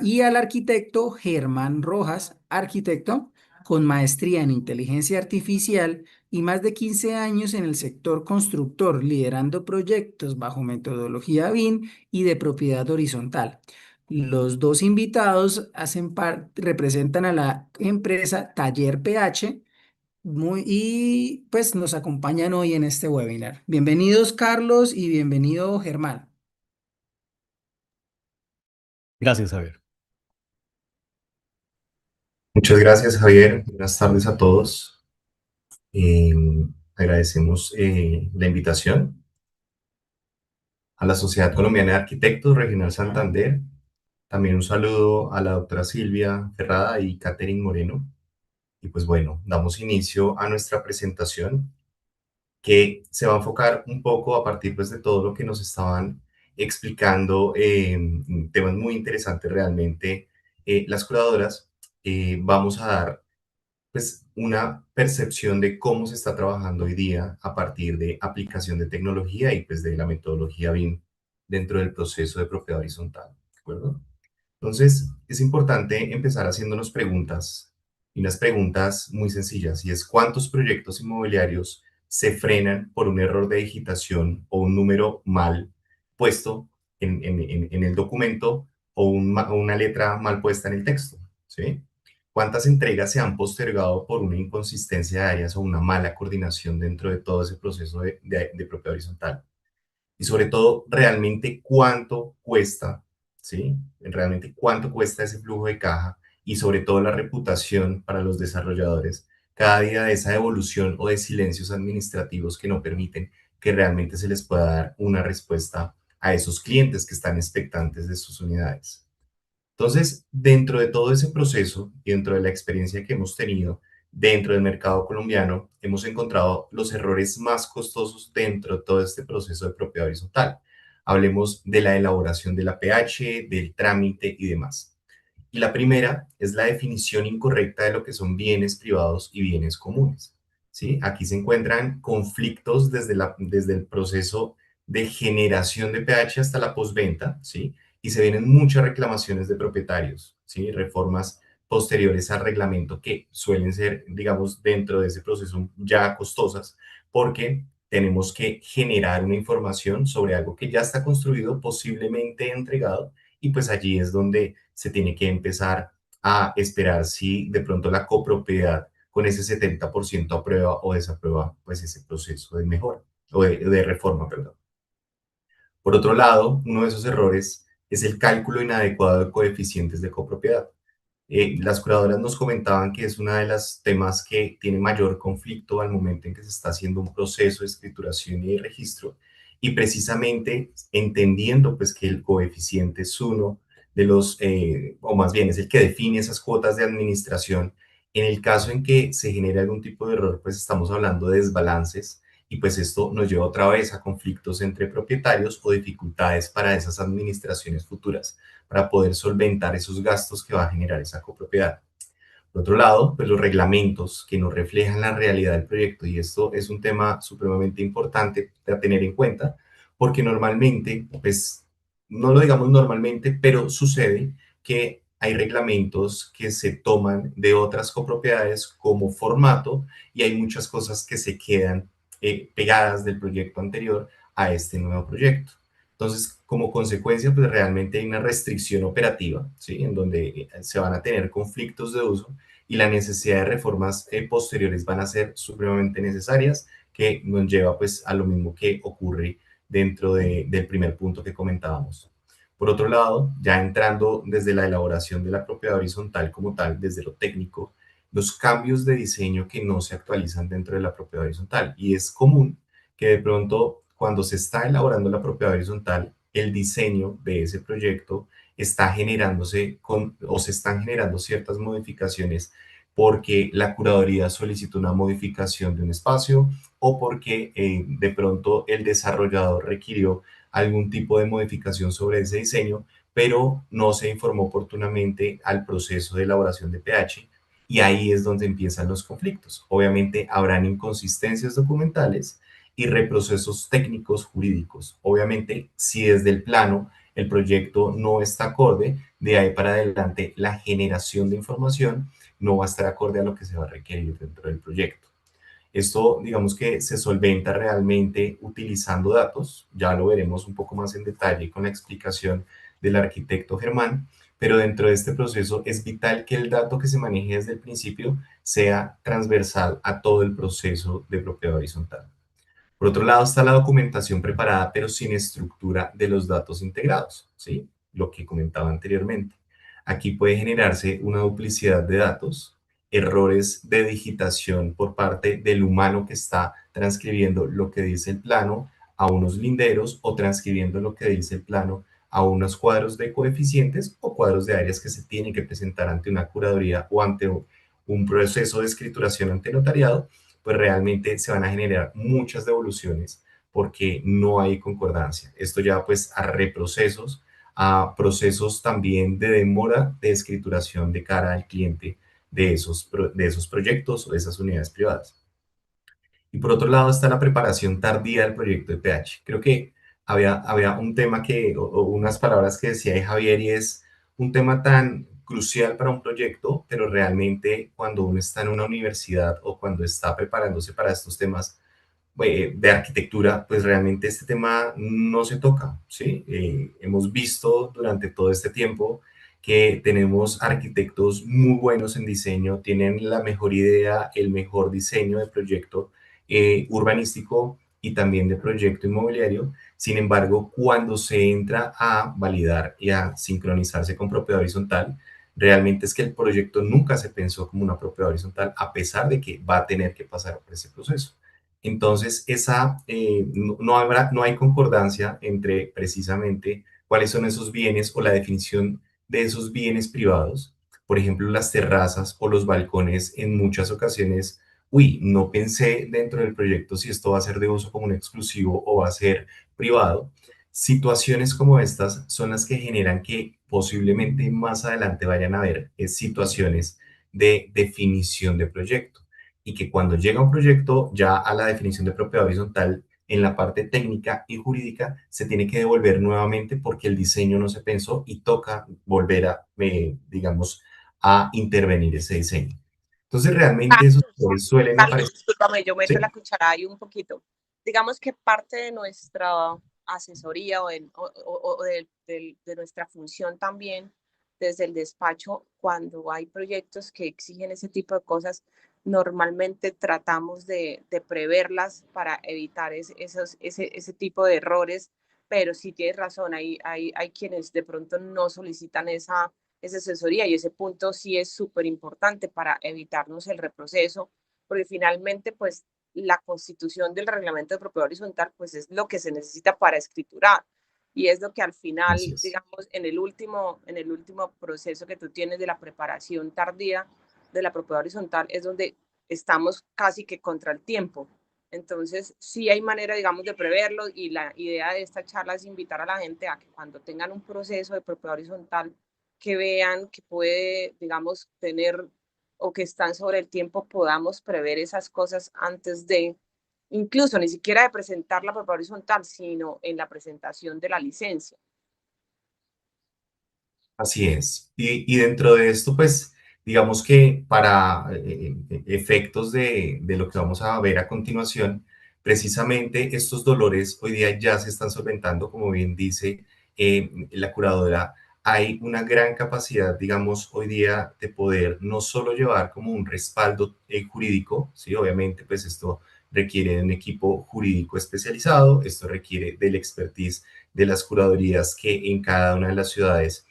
Y al arquitecto Germán Rojas, arquitecto con maestría en inteligencia artificial y más de 15 años en el sector constructor, liderando proyectos bajo metodología BIM y de propiedad horizontal. Los dos invitados representan a la empresa Taller PH y pues nos acompañan hoy en este webinar. Bienvenidos, Carlos, y bienvenido, Germán. Gracias, Javier. Muchas gracias, Javier. Buenas tardes a todos. Eh, Agradecemos la invitación a la Sociedad Colombiana de Arquitectos Regional Santander. También un saludo a la doctora Silvia Ferrada y Catherine Moreno. Y pues bueno, damos inicio a nuestra presentación, que se va a enfocar un poco a partir pues, de todo lo que nos estaban explicando, temas muy interesantes realmente. Las curadoras vamos a dar pues una percepción de cómo se está trabajando hoy día a partir de aplicación de tecnología y pues de la metodología BIM dentro del proceso de propiedad horizontal, ¿de acuerdo? Entonces, es importante empezar haciéndonos preguntas, y unas preguntas muy sencillas, y es ¿cuántos proyectos inmobiliarios se frenan por un error de digitación o un número mal puesto en el documento o una letra mal puesta en el texto? ¿Sí? ¿Cuántas entregas se han postergado por una inconsistencia de áreas o una mala coordinación dentro de todo ese proceso de propiedad horizontal? Y sobre todo, realmente cuánto cuesta, ¿sí? Realmente cuánto cuesta ese flujo de caja y sobre todo la reputación para los desarrolladores cada día de esa evolución o de silencios administrativos que no permiten que realmente se les pueda dar una respuesta a esos clientes que están expectantes de sus unidades. Entonces, dentro de todo ese proceso y dentro de la experiencia que hemos tenido dentro del mercado colombiano, hemos encontrado los errores más costosos dentro de todo este proceso de propiedad horizontal. hablemos de la elaboración de la PH, del trámite y demás. Y la primera es la definición incorrecta de lo que son bienes privados y bienes comunes. ¿Sí? Aquí se encuentran conflictos desde el proceso de generación de PH hasta la postventa, ¿sí? Y se vienen muchas reclamaciones de propietarios, ¿sí? Reformas posteriores al reglamento que suelen ser, digamos, dentro de ese proceso ya costosas, porque tenemos que generar una información sobre algo que ya está construido, posiblemente entregado, y pues allí es donde se tiene que empezar a esperar si de pronto la copropiedad con ese 70% aprueba o desaprueba pues ese proceso de mejora o de reforma, perdón. Por otro lado, uno de esos errores es el cálculo inadecuado de coeficientes de copropiedad. Las curadoras nos comentaban que es uno de los temas que tiene mayor conflicto al momento en que se está haciendo un proceso de escrituración y de registro, y precisamente entendiendo pues que el coeficiente es uno de los, o más bien es el que define esas cuotas de administración. En el caso en que se genere algún tipo de error, pues estamos hablando de desbalances, y pues esto nos lleva otra vez a conflictos entre propietarios o dificultades para esas administraciones futuras, para poder solventar esos gastos que va a generar esa copropiedad. Por otro lado, pues los reglamentos que nos reflejan la realidad del proyecto, y esto es un tema supremamente importante a tener en cuenta, porque normalmente, pues no lo digamos normalmente, pero sucede que hay reglamentos que se toman de otras copropiedades como formato, y hay muchas cosas que se quedan pegadas del proyecto anterior a este nuevo proyecto. Entonces, como consecuencia, pues realmente hay una restricción operativa, ¿sí? En donde se van a tener conflictos de uso, y la necesidad de reformas posteriores van a ser supremamente necesarias, que nos lleva pues a lo mismo que ocurre dentro del primer punto que comentábamos. Por otro lado, ya entrando desde la elaboración de la propiedad horizontal como tal, desde lo técnico, los cambios de diseño que no se actualizan dentro de la propiedad horizontal. Y es común que de pronto cuando se está elaborando la propiedad horizontal, el diseño de ese proyecto está generándose o se están generando ciertas modificaciones porque la curaduría solicitó una modificación de un espacio, o porque de pronto el desarrollador requirió algún tipo de modificación sobre ese diseño, pero no se informó oportunamente al proceso de elaboración de PH, y ahí es donde empiezan los conflictos. Obviamente habrán inconsistencias documentales y reprocesos técnicos jurídicos. Obviamente, si desde el plano el proyecto no está acorde, de ahí para adelante la generación de información no va a estar acorde a lo que se va a requerir dentro del proyecto. Esto, digamos que se solventa realmente utilizando datos, ya lo veremos un poco más en detalle con la explicación del arquitecto Germán, pero dentro de este proceso es vital que el dato que se maneje desde el principio sea transversal a todo el proceso de propiedad horizontal. Por otro lado está la documentación preparada, pero sin estructura de los datos integrados, ¿sí? Lo que comentaba anteriormente. Aquí puede generarse una duplicidad de datos, errores de digitación por parte del humano que está transcribiendo lo que dice el plano a unos linderos, o transcribiendo lo que dice el plano a unos cuadros de coeficientes o cuadros de áreas que se tienen que presentar ante una curaduría o ante un proceso de escrituración ante notariado. Pues realmente se van a generar muchas devoluciones porque no hay concordancia. Esto ya pues a reprocesos, a procesos también de demora de escrituración de cara al cliente de esos proyectos o de esas unidades privadas. Y por otro lado está la preparación tardía del proyecto de PH. Creo que había un tema o unas palabras que decía Javier, y es un tema tan crucial para un proyecto, pero realmente cuando uno está en una universidad o cuando está preparándose para estos temas de arquitectura, pues realmente este tema no se toca, ¿sí? Hemos visto durante todo este tiempo que tenemos arquitectos muy buenos en diseño, tienen la mejor idea, el mejor diseño de proyecto urbanístico y también de proyecto inmobiliario. Sin embargo, cuando se entra a validar y a sincronizarse con propiedad horizontal, realmente es que el proyecto nunca se pensó como una propiedad horizontal, a pesar de que va a tener que pasar por ese proceso. Entonces, no hay concordancia entre precisamente cuáles son esos bienes o la definición de esos bienes privados. Por ejemplo, las terrazas o los balcones en muchas ocasiones, no pensé dentro del proyecto si esto va a ser de uso común exclusivo o va a ser privado. Situaciones como estas son las que generan que posiblemente más adelante vayan a haber situaciones de definición de proyecto y que cuando llega un proyecto ya a la definición de propiedad horizontal en la parte técnica y jurídica se tiene que devolver nuevamente porque el diseño no se pensó y toca volver a, digamos, a intervenir ese diseño. Entonces realmente esos errores suelen Carlos, aparecer. discúlpame, yo meto la ¿Sí? cuchara ahí un poquito. Digamos que parte de nuestra asesoría de nuestra función también desde el despacho, cuando hay proyectos que exigen ese tipo de cosas, normalmente tratamos de preverlas para evitar ese tipo de errores, pero sí tienes razón, hay quienes de pronto no solicitan esa asesoría y ese punto sí es súper importante para evitarnos el reproceso porque finalmente, pues, la constitución del reglamento de propiedad horizontal, pues, es lo que se necesita para escriturar. Y es lo que al Así final, es. digamos, en el último proceso que tú tienes de la preparación tardía de la propiedad horizontal, es donde estamos casi que contra el tiempo. Entonces, sí hay manera, digamos, de preverlo y la idea de esta charla es invitar a la gente a que cuando tengan un proceso de propiedad horizontal, que vean que puede, digamos, tener o que están sobre el tiempo, podamos prever esas cosas antes de, incluso ni siquiera de presentar la propiedad horizontal, sino en la presentación de la licencia. Así es. Y dentro de esto, pues, digamos que para efectos de lo que vamos a ver a continuación, precisamente estos dolores hoy día ya se están solventando, como bien dice la curadora. Hay una gran capacidad, digamos, hoy día de poder no solo llevar como un respaldo jurídico, ¿sí? Obviamente, pues esto requiere de un equipo jurídico especializado, esto requiere del expertise de las curadurías que en cada una de las ciudades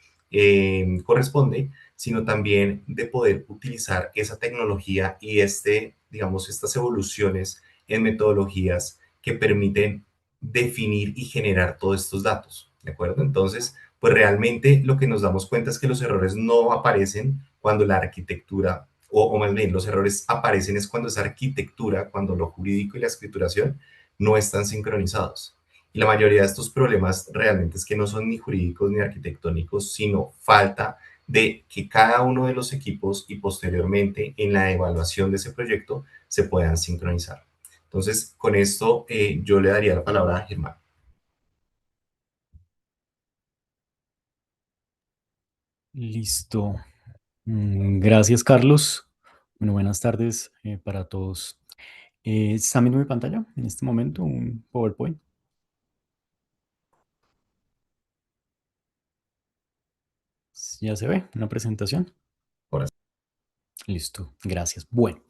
corresponde, sino también de poder utilizar esa tecnología y digamos, estas evoluciones en metodologías que permiten definir y generar todos estos datos, ¿de acuerdo? Entonces, pues realmente lo que nos damos cuenta es que los errores no aparecen cuando la arquitectura, o más bien los errores aparecen es cuando esa arquitectura, cuando lo jurídico y la escrituración no están sincronizados. Y la mayoría de estos problemas realmente es que no son ni jurídicos ni arquitectónicos, sino falta de que cada uno de los equipos y posteriormente en la evaluación de ese proyecto se puedan sincronizar. Entonces, con esto yo le daría la palabra a Germán. Listo. Gracias, Carlos. Bueno, buenas tardes para todos. ¿Están viendo mi pantalla en este momento? Un PowerPoint. Ya se ve, una presentación. Ahora Listo, gracias. Bueno,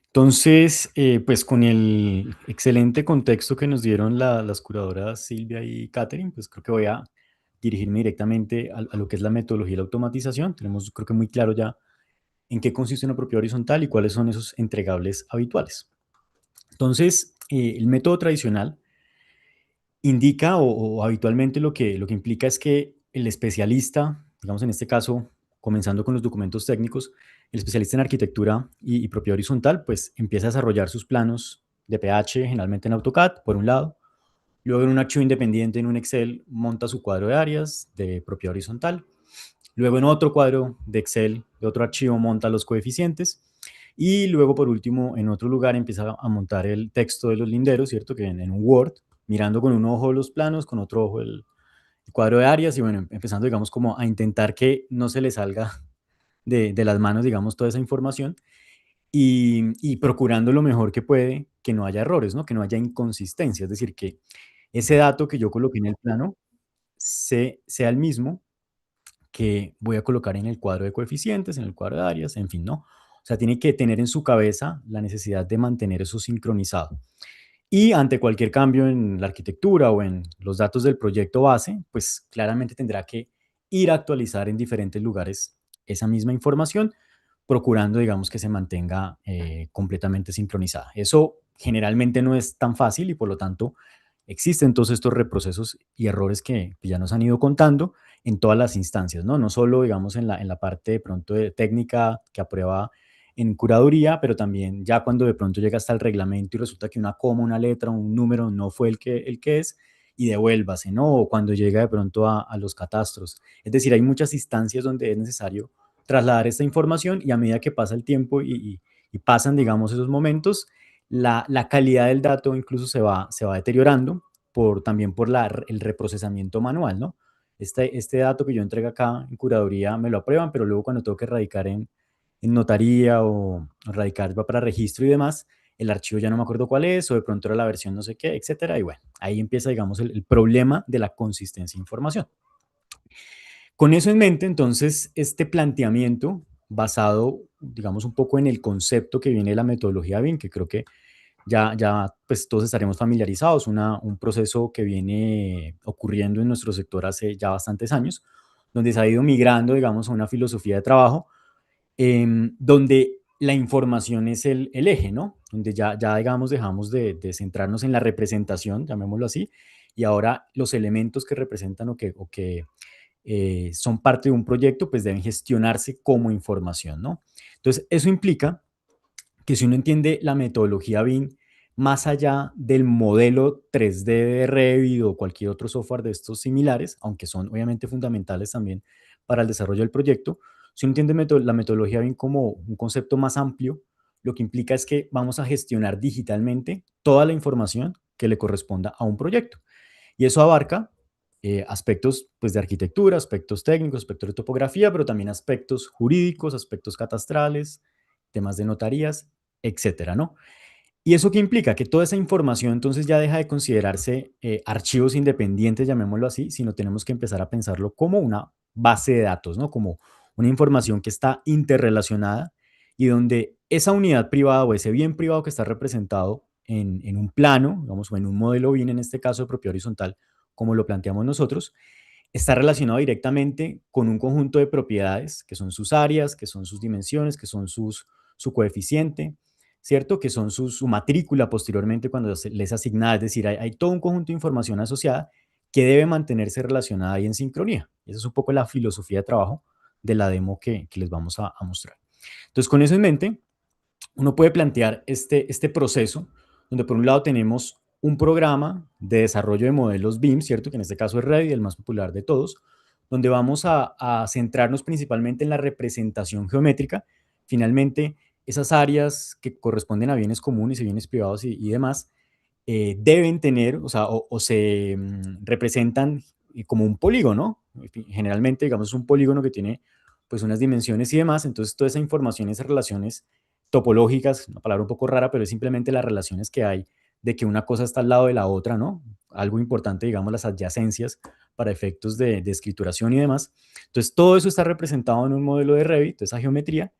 entonces, pues con el excelente contexto que nos dieron las curadoras Silvia y Catherine, pues creo que voy a dirigirme directamente a lo que es la metodología y la automatización. Tenemos, creo que muy claro ya en qué consiste una propiedad horizontal y cuáles son esos entregables habituales. Entonces, el método tradicional indica o habitualmente lo que implica es que el especialista, digamos en este caso, comenzando con los documentos técnicos, el especialista en arquitectura y propiedad horizontal, pues empieza a desarrollar sus planos de pH, generalmente en AutoCAD, por un lado. Luego en un archivo independiente en un Excel monta su cuadro de áreas de propiedad horizontal. Luego en otro cuadro de Excel, de otro archivo, monta los coeficientes. Y luego, por último, en otro lugar empieza a montar el texto de los linderos, ¿cierto? Que en un Word, mirando con un ojo los planos, con otro ojo el cuadro de áreas y bueno, empezando, digamos, como a intentar que no se le salga de las manos, digamos, toda esa información y procurando lo mejor que puede que no haya errores, ¿no? Que no haya inconsistencia, es decir, que ese dato que yo coloqué en el plano sea el mismo que voy a colocar en el cuadro de coeficientes, en el cuadro de áreas, en fin, ¿no? O sea, tiene que tener en su cabeza la necesidad de mantener eso sincronizado. Y ante cualquier cambio en la arquitectura o en los datos del proyecto base, pues claramente tendrá que ir a actualizar en diferentes lugares esa misma información, procurando, digamos, que se mantenga completamente sincronizada. Eso generalmente no es tan fácil y por lo tanto existen todos estos reprocesos y errores que ya nos han ido contando en todas las instancias, ¿no? No solo, digamos, en la parte de pronto de técnica que aprueba en curaduría, pero también ya cuando de pronto llega hasta el reglamento y resulta que una coma, una letra, un número no fue el que es, y devuélvase, ¿no? O cuando llega de pronto a los catastros. Es decir, hay muchas instancias donde es necesario trasladar esta información y a medida que pasa el tiempo y pasan, digamos, esos momentos, la calidad del dato incluso se va deteriorando también por el reprocesamiento manual, ¿no? Este dato que yo entrego acá en curaduría me lo aprueban, pero luego cuando tengo que radicar en notaría o radicar va para registro y demás, el archivo ya no me acuerdo cuál es, o de pronto era la versión no sé qué, etcétera. Y bueno, ahí empieza, digamos, el problema de la consistencia de información. Con eso en mente, entonces, este planteamiento basado, digamos, un poco en el concepto que viene de la metodología BIM, que creo que ya pues todos estaremos familiarizados, un proceso que viene ocurriendo en nuestro sector hace ya bastantes años, donde se ha ido migrando, digamos, a una filosofía de trabajo, donde la información es el eje, ¿no? Donde ya digamos, dejamos de centrarnos en la representación, llamémoslo así, y ahora los elementos que representan o que son parte de un proyecto, pues deben gestionarse como información, ¿no? Entonces, eso implica que si uno entiende la metodología BIM más allá del modelo 3D de Revit o cualquier otro software de estos similares, aunque son obviamente fundamentales también para el desarrollo del proyecto, si uno entiende la metodología BIM como un concepto más amplio, lo que implica es que vamos a gestionar digitalmente toda la información que le corresponda a un proyecto. Y eso abarca aspectos pues, de arquitectura, aspectos técnicos, aspectos de topografía, pero también aspectos jurídicos, aspectos catastrales, temas de notarías, etcétera, ¿no? ¿Y eso qué implica? Que toda esa información entonces ya deja de considerarse archivos independientes, llamémoslo así, sino tenemos que empezar a pensarlo como una base de datos, ¿no? Como una información que está interrelacionada y donde esa unidad privada o ese bien privado que está representado en un plano, digamos, o en un modelo BIM, en este caso de propiedad horizontal, como lo planteamos nosotros, está relacionado directamente con un conjunto de propiedades, que son sus áreas, que son sus dimensiones, que son su coeficiente, ¿cierto? Que son su matrícula posteriormente cuando les asignada. Es decir, hay todo un conjunto de información asociada que debe mantenerse relacionada y en sincronía. Esa es un poco la filosofía de trabajo de la demo que les vamos a mostrar. Entonces, con eso en mente, uno puede plantear este proceso donde por un lado tenemos un programa de desarrollo de modelos BIM, ¿cierto? Que en este caso es Revit, el más popular de todos, donde vamos a centrarnos principalmente en la representación geométrica. Finalmente, esas áreas que corresponden a bienes comunes y bienes privados y demás, deben tener, o sea, o se representan como un polígono. Generalmente, digamos, es un polígono que tiene pues unas dimensiones y demás. Entonces, toda esa información, esas relaciones topológicas, una palabra un poco rara, pero es simplemente las relaciones que hay de que una cosa está al lado de la otra, ¿no? Algo importante, digamos, las adyacencias para efectos de escrituración y demás. Entonces, todo eso está representado en un modelo de Revit, esa geometría.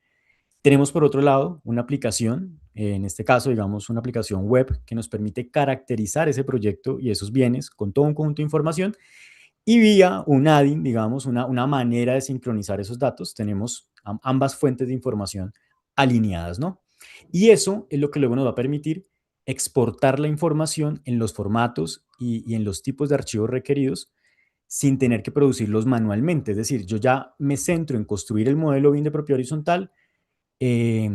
Tenemos por otro lado una aplicación, en este caso, digamos, una aplicación web que nos permite caracterizar ese proyecto y esos bienes con todo un conjunto de información. Y vía un add-in, digamos, una manera de sincronizar esos datos, tenemos ambas fuentes de información alineadas, ¿no? Y eso es lo que luego nos va a permitir exportar la información en los formatos y en los tipos de archivos requeridos sin tener que producirlos manualmente. Es decir, yo ya me centro en construir el modelo BIM de propiedad horizontal, eh,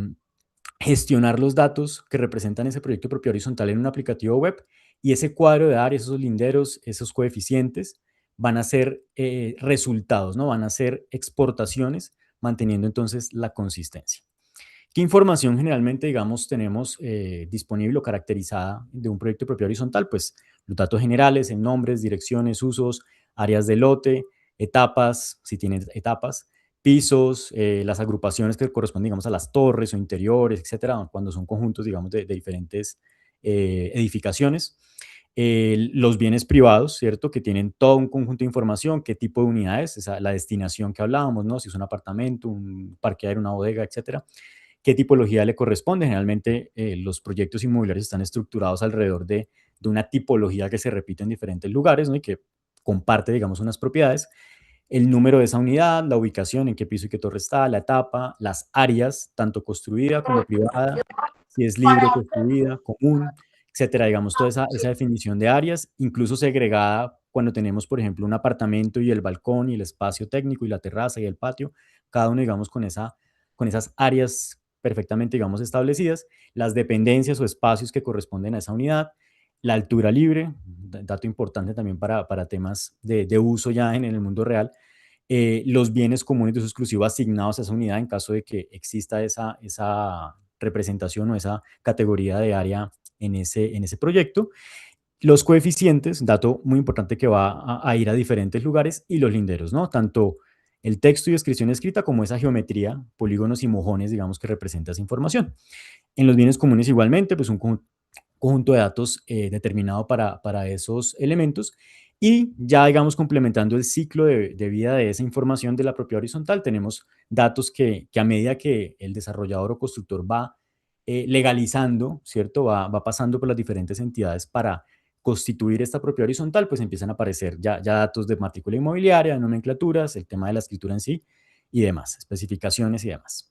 gestionar los datos que representan ese proyecto de propiedad horizontal en un aplicativo web y ese cuadro de áreas, esos linderos, esos coeficientes van a ser resultados, ¿no? Van a ser exportaciones manteniendo entonces la consistencia. ¿Qué información generalmente, digamos, tenemos disponible o caracterizada de un proyecto de propiedad horizontal? Pues los datos generales, en nombres, direcciones, usos, áreas de lote, etapas, si tienen etapas, pisos, las agrupaciones que corresponden, digamos, a las torres o interiores, etcétera, cuando son conjuntos, digamos, de diferentes edificaciones. Los bienes privados, ¿cierto? Que tienen todo un conjunto de información, qué tipo de unidades, la destinación que hablábamos, ¿no? Si es un apartamento, un parqueadero, una bodega, etcétera. ¿Qué tipología le corresponde? Generalmente los proyectos inmobiliarios están estructurados alrededor de una tipología que se repite en diferentes lugares, ¿no? Y que comparte, digamos, unas propiedades. El número de esa unidad, la ubicación, en qué piso y qué torre está, la etapa, las áreas, tanto construida como privada, si es libre, construida, común, etcétera. Digamos, toda esa definición de áreas, incluso segregada cuando tenemos, por ejemplo, un apartamento y el balcón y el espacio técnico y la terraza y el patio, cada uno, digamos, con esas áreas perfectamente, digamos, establecidas, las dependencias o espacios que corresponden a esa unidad, la altura libre, dato importante también para temas de uso ya en el mundo real, los bienes comunes de uso exclusivo asignados a esa unidad en caso de que exista esa representación o esa categoría de área en ese proyecto, los coeficientes, dato muy importante que va a ir a diferentes lugares, y los linderos, ¿no? Tanto el texto y descripción escrita como esa geometría, polígonos y mojones, digamos, que representa esa información. En los bienes comunes igualmente, pues un conjunto de datos determinado para esos elementos, y ya, digamos, complementando el ciclo de vida de esa información de la propiedad horizontal, tenemos datos que a medida que el desarrollador o constructor va legalizando, ¿cierto? Va pasando por las diferentes entidades para constituir esta propiedad horizontal, pues empiezan a aparecer ya datos de matrícula inmobiliaria, nomenclaturas, el tema de la escritura en sí y demás, especificaciones y demás.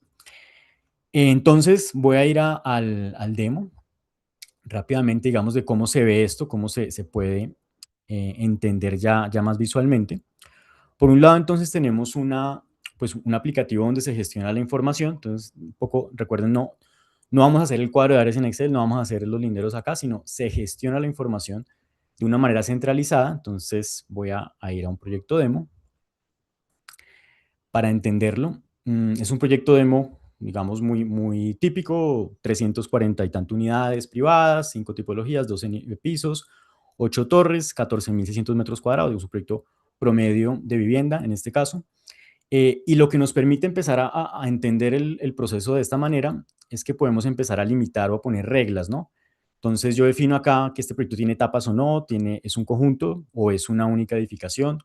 Entonces voy a ir al demo rápidamente, digamos, de cómo se ve esto, cómo se puede entender ya más visualmente. Por un lado, entonces, tenemos pues, un aplicativo donde se gestiona la información. Entonces, un poco, recuerden, no vamos a hacer el cuadro de áreas en Excel, no vamos a hacer los linderos acá, sino se gestiona la información de una manera centralizada. Entonces, voy a ir a un proyecto demo para entenderlo. Es un proyecto demo, digamos, muy típico, 340 y tanto unidades privadas, 5 tipologías, 12 pisos, 8 torres, 14.600 metros cuadrados. Es un proyecto promedio de vivienda en este caso. Y lo que nos permite empezar a entender el proceso de esta manera es que podemos empezar a limitar o a poner reglas, ¿no? Entonces yo defino acá que este proyecto tiene etapas o no, es un conjunto o es una única edificación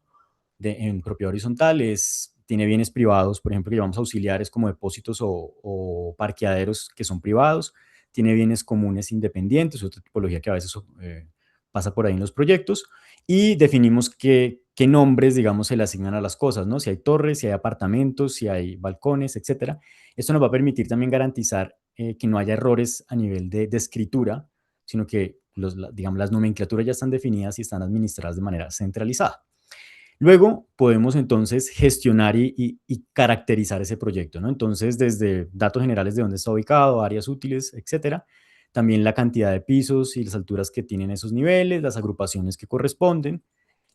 en propiedad horizontal, tiene bienes privados, por ejemplo, que llamamos auxiliares como depósitos o parqueaderos que son privados, tiene bienes comunes independientes, otra tipología que a veces pasa por ahí en los proyectos, y definimos qué nombres, digamos, se le asignan a las cosas, ¿no? Si hay torres, si hay apartamentos, si hay balcones, etcétera. Esto nos va a permitir también garantizar que no haya errores a nivel de escritura, sino que digamos, las nomenclaturas ya están definidas y están administradas de manera centralizada. Luego podemos entonces gestionar y caracterizar ese proyecto, ¿no? Entonces, desde datos generales de dónde está ubicado, áreas útiles, etcétera, también la cantidad de pisos y las alturas que tienen esos niveles, las agrupaciones que corresponden,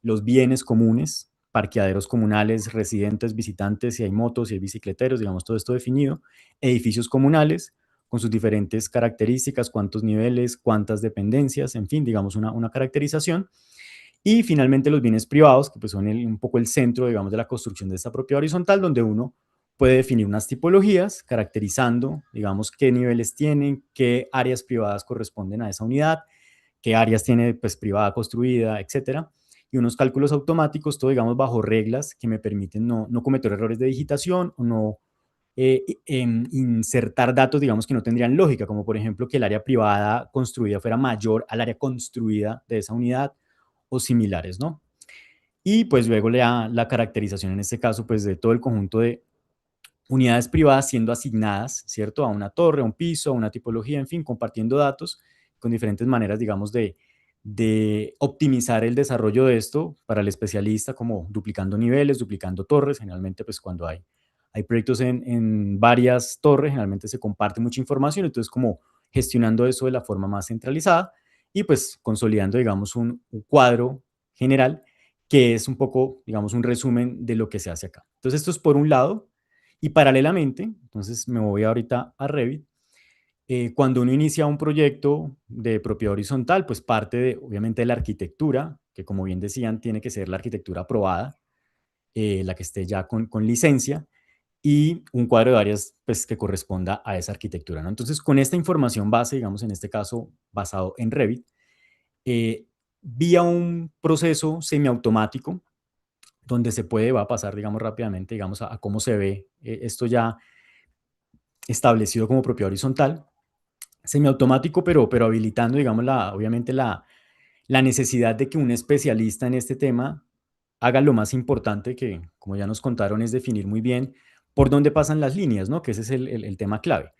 los bienes comunes, parqueaderos comunales, residentes, visitantes, si hay motos, si hay bicicleteros, digamos, todo esto definido, edificios comunales con sus diferentes características, cuántos niveles, cuántas dependencias, en fin, digamos, una caracterización. Y finalmente los bienes privados, que pues son un poco el centro, digamos, de la construcción de esta propiedad horizontal, donde uno puede definir unas tipologías, caracterizando, digamos, qué niveles tienen, qué áreas privadas corresponden a esa unidad, qué áreas tiene pues privada construida, etcétera, y unos cálculos automáticos, todo, digamos, bajo reglas que me permiten no cometer errores de digitación o no insertar datos, digamos, que no tendrían lógica, como por ejemplo que el área privada construida fuera mayor al área construida de esa unidad, o similares, ¿no? Y pues luego la caracterización en este caso, pues de todo el conjunto de unidades privadas siendo asignadas, ¿cierto? A una torre, a un piso, a una tipología, en fin, compartiendo datos con diferentes maneras, digamos, de optimizar el desarrollo de esto para el especialista, como duplicando niveles, duplicando torres. Generalmente, pues cuando hay proyectos en varias torres, generalmente se comparte mucha información, entonces como gestionando eso de la forma más centralizada y pues consolidando, digamos, un cuadro general que es un poco, digamos, un resumen de lo que se hace acá. Entonces esto es por un lado, y paralelamente, entonces me voy ahorita a Revit. Cuando uno inicia un proyecto de propiedad horizontal, pues parte obviamente de la arquitectura, que como bien decían, tiene que ser la arquitectura aprobada, la que esté ya con licencia, y un cuadro de áreas pues, que corresponda a esa arquitectura, ¿no? Entonces, con esta información base, digamos, en este caso, basado en Revit, vía un proceso semiautomático, donde va a pasar, digamos, rápidamente, digamos, a cómo se ve esto ya establecido como propiedad horizontal, semiautomático, pero habilitando, digamos, obviamente la necesidad de que un especialista en este tema haga lo más importante que, como ya nos contaron, es definir muy bien por dónde pasan las líneas, ¿no? Que ese es el tema clave.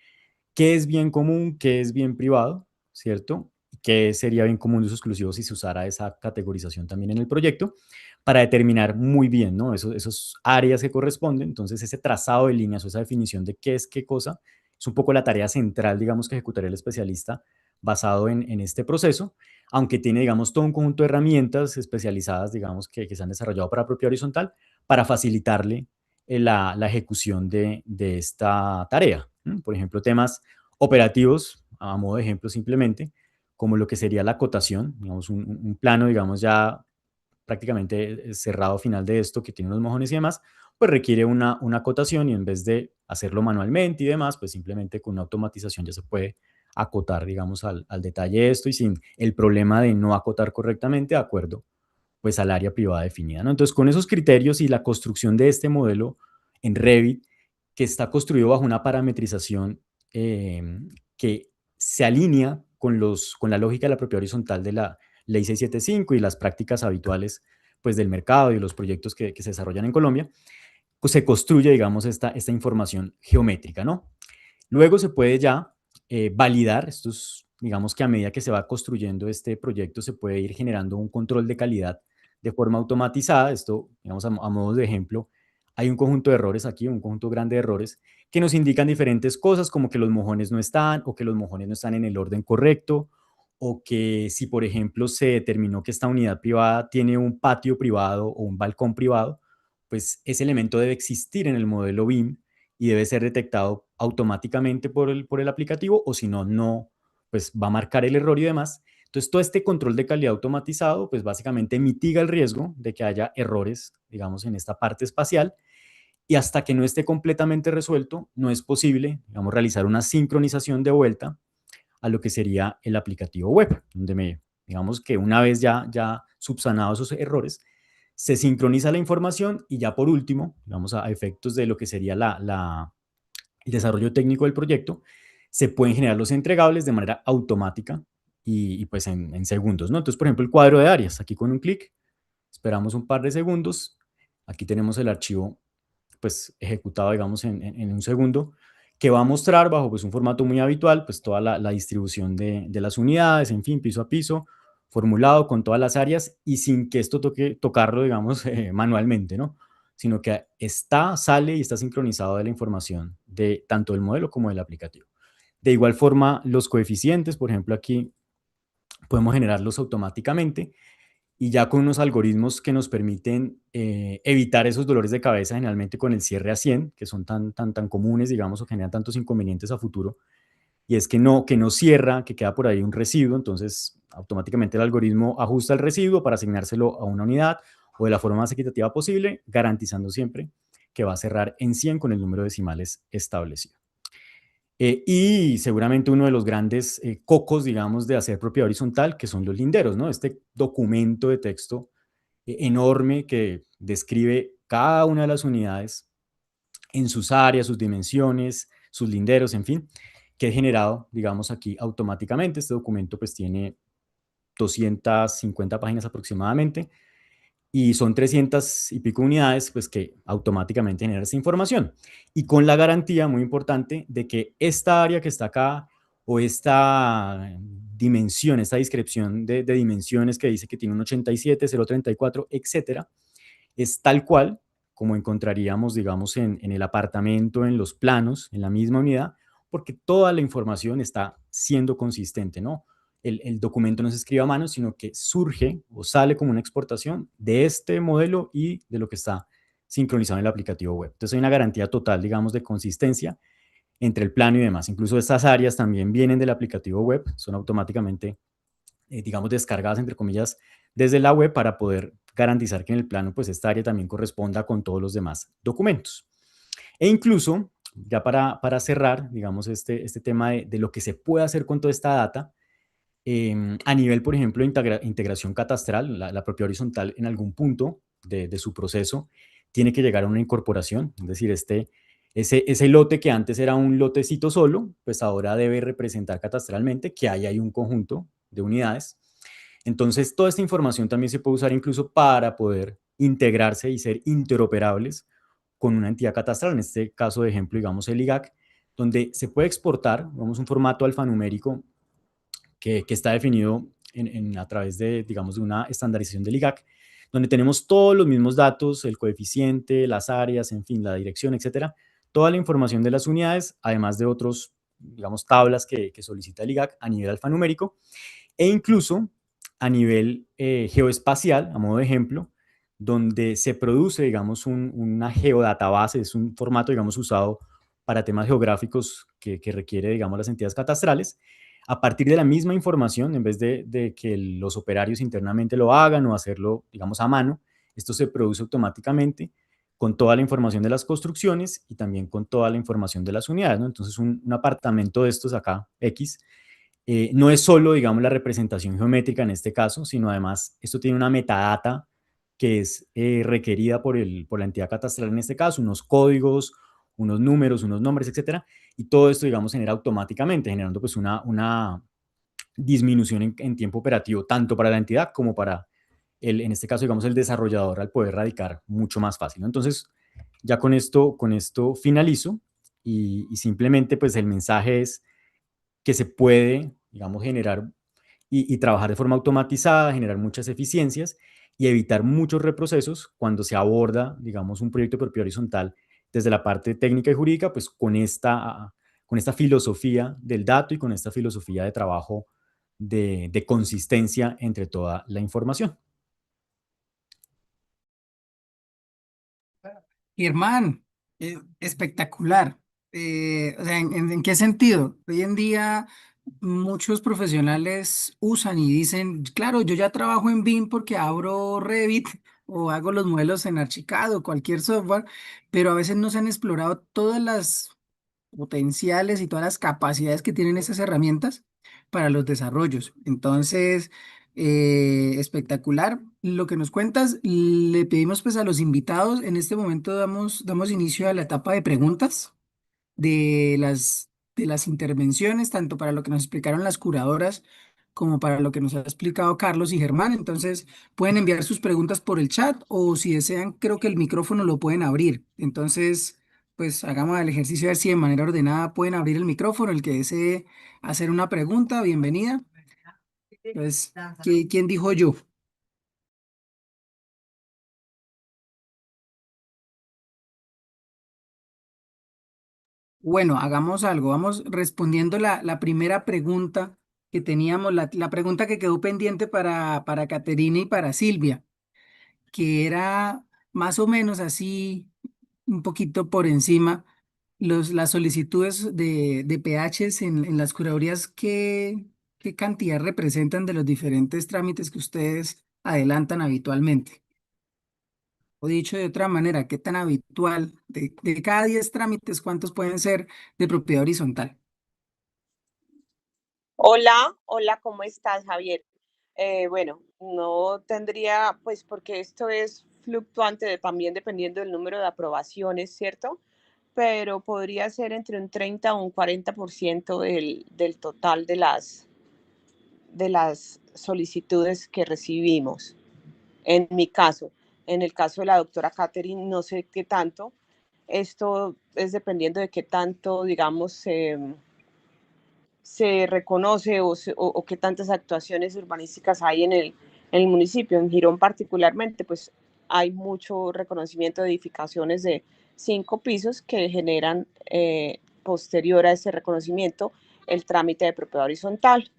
¿Qué es bien común? ¿Qué es bien privado? ¿Cierto? ¿Qué sería bien común de uso exclusivo si se usara esa categorización también en el proyecto? Para determinar muy bien, ¿no? Esos áreas que corresponden. Entonces, ese trazado de líneas o esa definición de qué es qué cosa es un poco la tarea central, digamos, que ejecutaría el especialista basado en este proceso, aunque tiene, digamos, todo un conjunto de herramientas especializadas, digamos, que se han desarrollado para propiedad horizontal para facilitarle la ejecución de esta tarea. Por ejemplo, temas operativos, a modo de ejemplo simplemente, como lo que sería la acotación, digamos, un plano, digamos, ya prácticamente cerrado final de esto, que tiene unos mojones y demás, pues requiere una acotación y en vez de hacerlo manualmente y demás, pues simplemente con una automatización ya se puede acotar, digamos, al detalle esto y sin el problema de no acotar correctamente de acuerdo, pues al área privada definida, ¿no? Entonces, con esos criterios y la construcción de este modelo en Revit, que está construido bajo una parametrización que se alinea con la lógica de la propiedad horizontal de la Ley 675 y las prácticas habituales pues, del mercado y los proyectos que se desarrollan en Colombia, pues se construye, digamos, esta información geométrica, ¿no? Luego se puede ya validar, estos, digamos que a medida que se va construyendo este proyecto, se puede ir generando un control de calidad de forma automatizada. Esto, digamos, a modo de ejemplo, hay un conjunto de errores aquí, un conjunto grande de errores, que nos indican diferentes cosas, como que los mojones no están, o que los mojones no están en el orden correcto, o que si, por ejemplo, se determinó que esta unidad privada tiene un patio privado o un balcón privado, pues ese elemento debe existir en el modelo BIM y debe ser detectado automáticamente por el aplicativo, o si no, no, pues va a marcar el error y demás. Entonces, todo este control de calidad automatizado, pues básicamente mitiga el riesgo de que haya errores, digamos, en esta parte espacial, y hasta que no esté completamente resuelto, no es posible, digamos, realizar una sincronización de vuelta a lo que sería el aplicativo web, donde digamos que una vez ya subsanados esos errores, se sincroniza la información y ya por último, vamos a efectos de lo que sería el desarrollo técnico del proyecto, se pueden generar los entregables de manera automática y pues en segundos, ¿no? Entonces, por ejemplo, el cuadro de áreas, aquí con un clic, esperamos un par de segundos, aquí tenemos el archivo pues ejecutado, digamos, en un segundo, que va a mostrar bajo pues un formato muy habitual, pues toda la distribución de las unidades, en fin, piso a piso, formulado con todas las áreas y sin que esto tocarlo, digamos, manualmente, ¿no? Sino que sale y está sincronizado de la información de tanto del modelo como del aplicativo. De igual forma, los coeficientes, por ejemplo, aquí podemos generarlos automáticamente y ya con unos algoritmos que nos permiten evitar esos dolores de cabeza generalmente con el cierre a 100, que son tan comunes, digamos, o generan tantos inconvenientes a futuro, y es que no cierra, que queda por ahí un residuo, entonces automáticamente el algoritmo ajusta el residuo para asignárselo a una unidad o de la forma más equitativa posible, garantizando siempre que va a cerrar en 100 con el número de decimales establecido. Y seguramente uno de los grandes cocos, digamos, de hacer propiedad horizontal, que son los linderos, ¿no? Este documento de texto enorme que describe cada una de las unidades en sus áreas, sus dimensiones, sus linderos, en fin, que es generado, digamos, aquí automáticamente. Este documento pues tiene 250 páginas aproximadamente y son 300 y pico unidades, pues que automáticamente generan esa información. Y con la garantía, muy importante, de que esta área que está acá o esta dimensión, esta descripción de dimensiones que dice que tiene un 87, 034, etcétera, es tal cual como encontraríamos, digamos, en el apartamento, en los planos, en la misma unidad, porque toda la información está siendo consistente, ¿no? El documento no se escribe a mano, sino que surge o sale como una exportación de este modelo y de lo que está sincronizado en el aplicativo web. Entonces hay una garantía total, digamos, de consistencia entre el plano y demás. Incluso estas áreas también vienen del aplicativo web, son automáticamente, digamos, descargadas, entre comillas, desde la web para poder garantizar que en el plano, pues, esta área también corresponda con todos los demás documentos. E incluso, ya para cerrar, digamos, este tema de lo que se puede hacer con toda esta data, a nivel, por ejemplo, de integración catastral, la propiedad horizontal en algún punto de su proceso tiene que llegar a una incorporación, es decir, ese lote que antes era un lotecito solo, pues ahora debe representar catastralmente que hay un conjunto de unidades. Entonces, toda esta información también se puede usar incluso para poder integrarse y ser interoperables con una entidad catastral, en este caso de ejemplo, digamos el IGAC, donde se puede exportar, vamos, un formato alfanumérico que está definido a través de, digamos, de una estandarización del IGAC, donde tenemos todos los mismos datos, el coeficiente, las áreas, en fin, la dirección, etcétera, toda la información de las unidades, además de otros digamos, tablas que solicita el IGAC a nivel alfanumérico e incluso a nivel geoespacial, a modo de ejemplo, donde se produce, digamos, una geodatabase, es un formato, digamos, usado para temas geográficos que requiere, digamos, las entidades catastrales, a partir de la misma información, en vez de que los operarios internamente lo hagan o hacerlo, digamos, a mano, esto se produce automáticamente con toda la información de las construcciones y también con toda la información de las unidades, ¿no? Entonces, un apartamento de estos acá, X, no es solo, digamos, la representación geométrica en este caso, sino además esto tiene una metadata que es requerida por la entidad catastral en este caso, unos códigos, unos números, unos nombres, etcétera, y todo esto, digamos, genera automáticamente, generando pues una disminución en tiempo operativo, tanto para la entidad como para en este caso, digamos, el desarrollador al poder radicar mucho más fácil, ¿no? Entonces, ya con esto finalizo y simplemente pues el mensaje es que se puede, digamos, generar y trabajar de forma automatizada, generar muchas eficiencias y evitar muchos reprocesos cuando se aborda, digamos, un proyecto de propiedad horizontal desde la parte técnica y jurídica, pues con esta filosofía del dato y con esta filosofía de trabajo de consistencia entre toda la información. Germán, espectacular. O sea, ¿en qué sentido? Hoy en día muchos profesionales usan y dicen, claro, yo ya trabajo en BIM porque abro Revit o hago los modelos en Archicad o cualquier software, pero a veces no se han explorado todas las potenciales y todas las capacidades que tienen esas herramientas para los desarrollos. Entonces, espectacular. Lo que nos cuentas, le pedimos pues a los invitados, en este momento damos inicio a la etapa de preguntas de las intervenciones, tanto para lo que nos explicaron las curadoras como para lo que nos ha explicado Carlos y Germán. Entonces, pueden enviar sus preguntas por el chat o si desean, creo que el micrófono lo pueden abrir. Entonces, pues hagamos el ejercicio a ver si de manera ordenada pueden abrir el micrófono. El que desee hacer una pregunta, bienvenida. Pues, ¿quién dijo yo? Bueno, hagamos algo. Vamos respondiendo la primera pregunta que teníamos, la pregunta que quedó pendiente para Caterina y para Silvia, que era más o menos así, un poquito por encima, las solicitudes de PHs en las curadurías, ¿qué cantidad representan de los diferentes trámites que ustedes adelantan habitualmente? O dicho de otra manera, ¿qué tan habitual de cada 10 trámites, cuántos pueden ser de propiedad horizontal? Hola, hola, ¿cómo estás, Javier? Bueno, no tendría, pues porque esto es fluctuante también dependiendo del número de aprobaciones, ¿cierto? Pero podría ser entre un 30 o un 40% del total de las solicitudes que recibimos. En mi caso, en el caso de la doctora Catherine, no sé qué tanto. Esto es dependiendo de qué tanto, digamos, se reconoce o qué tantas actuaciones urbanísticas hay en el municipio. En Girón particularmente, pues hay mucho reconocimiento de edificaciones de 5 pisos que generan posterior a ese reconocimiento el trámite de propiedad horizontal.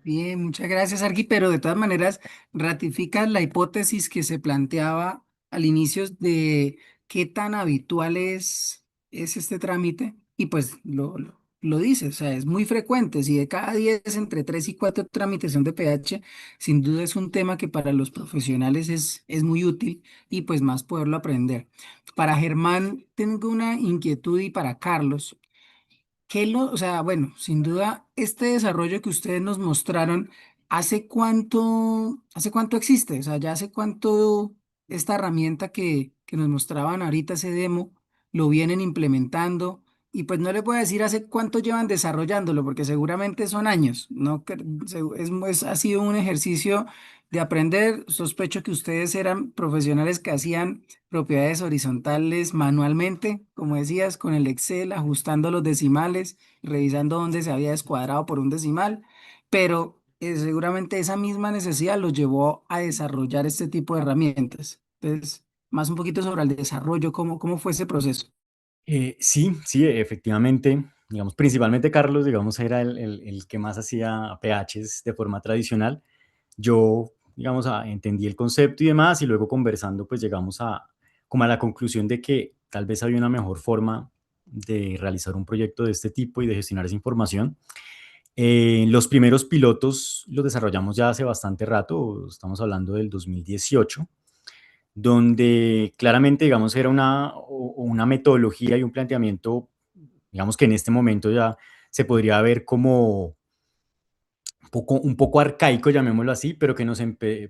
Bien, muchas gracias, Arqui, pero de todas maneras ratifica la hipótesis que se planteaba al inicio de qué tan habitual es este trámite y pues lo dice, o sea, es muy frecuente. Si de cada 10 entre 3 y 4 trámites son de PH, sin duda es un tema que para los profesionales es muy útil y pues más poderlo aprender. Para Germán tengo una inquietud y para Carlos. O sea, bueno, sin duda, este desarrollo que ustedes nos mostraron, hace cuánto existe? O sea, ya hace cuánto esta herramienta que nos mostraban ahorita, ese demo, lo vienen implementando. Y pues no les voy a decir hace cuánto llevan desarrollándolo, porque seguramente son años, ¿no? Ha sido un ejercicio de aprender. Sospecho que ustedes eran profesionales que hacían propiedades horizontales manualmente, como decías, con el Excel, ajustando los decimales, revisando dónde se había descuadrado por un decimal, pero seguramente esa misma necesidad los llevó a desarrollar este tipo de herramientas. Entonces, más un poquito sobre el desarrollo, cómo fue ese proceso. Sí, sí, efectivamente, digamos, principalmente Carlos, digamos, era el que más hacía PHs de forma tradicional. Yo, digamos, entendí el concepto y demás, y luego conversando, pues llegamos como a la conclusión de que tal vez había una mejor forma de realizar un proyecto de este tipo y de gestionar esa información. Los primeros pilotos los desarrollamos ya hace bastante rato, estamos hablando del 2018, donde claramente, digamos, era una metodología y un planteamiento, digamos que en este momento ya se podría ver como un poco arcaico, llamémoslo así, pero que nos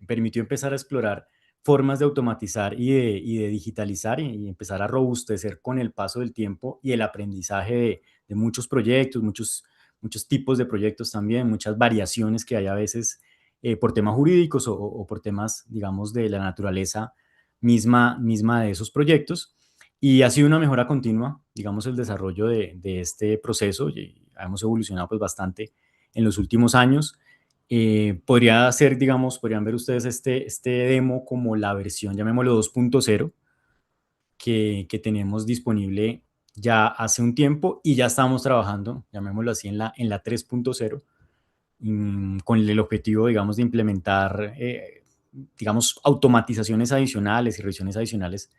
permitió empezar a explorar formas de automatizar y de digitalizar y empezar a robustecer con el paso del tiempo y el aprendizaje de muchos proyectos, muchos tipos de proyectos también, muchas variaciones que hay a veces por temas jurídicos o por temas, digamos, de la naturaleza misma de esos proyectos. Y ha sido una mejora continua, digamos, el desarrollo de este proceso y hemos evolucionado pues bastante en los últimos años. Podría ser, digamos, podrían ver ustedes este demo como la versión, llamémoslo 2.0, que tenemos disponible ya hace un tiempo y ya estamos trabajando, llamémoslo así, en la 3.0, con el objetivo, digamos, de implementar, digamos, automatizaciones adicionales y revisiones adicionales,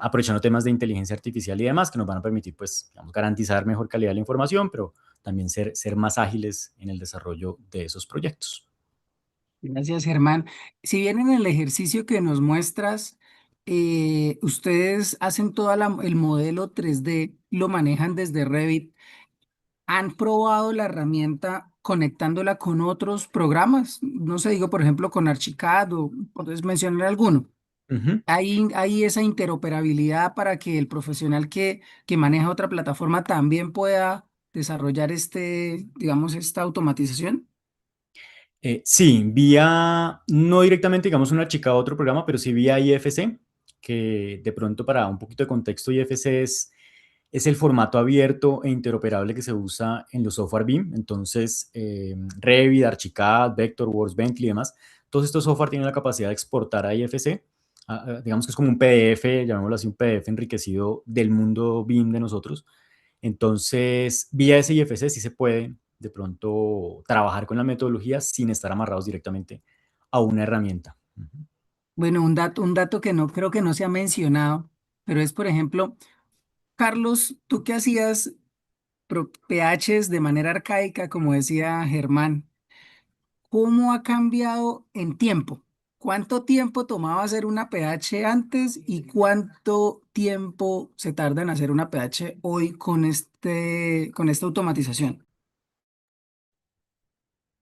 aprovechando temas de inteligencia artificial y demás que nos van a permitir, pues, digamos, garantizar mejor calidad de la información, pero también ser más ágiles en el desarrollo de esos proyectos. Gracias, Germán. Si bien en el ejercicio que nos muestras, ustedes hacen todo el modelo 3D, lo manejan desde Revit, ¿han probado la herramienta conectándola con otros programas? No sé, digo, por ejemplo, con Archicad o puedes mencionar alguno. Ujú. ¿Hay esa interoperabilidad para que el profesional que maneja otra plataforma también pueda desarrollar digamos, esta automatización? Sí, vía, no directamente, digamos, una chica a otro programa, pero sí vía IFC, que de pronto para un poquito de contexto, IFC es el formato abierto e interoperable que se usa en los software BIM. Entonces, Revit, Archicad, Vectorworks, Bentley y demás, todos estos software tienen la capacidad de exportar a IFC. Digamos que es como un PDF, llamémoslo así, un PDF enriquecido del mundo BIM de nosotros. Entonces, vía ese IFC sí se puede de pronto trabajar con la metodología sin estar amarrados directamente a una herramienta. Ujú. Bueno, un dato que no creo que no se ha mencionado, pero es, por ejemplo, Carlos, ¿tú qué hacías PHs de manera arcaica, como decía Germán? ¿Cómo ha cambiado en tiempo? ¿Cuánto tiempo tomaba hacer una PH antes y cuánto tiempo se tarda en hacer una PH hoy con esta automatización?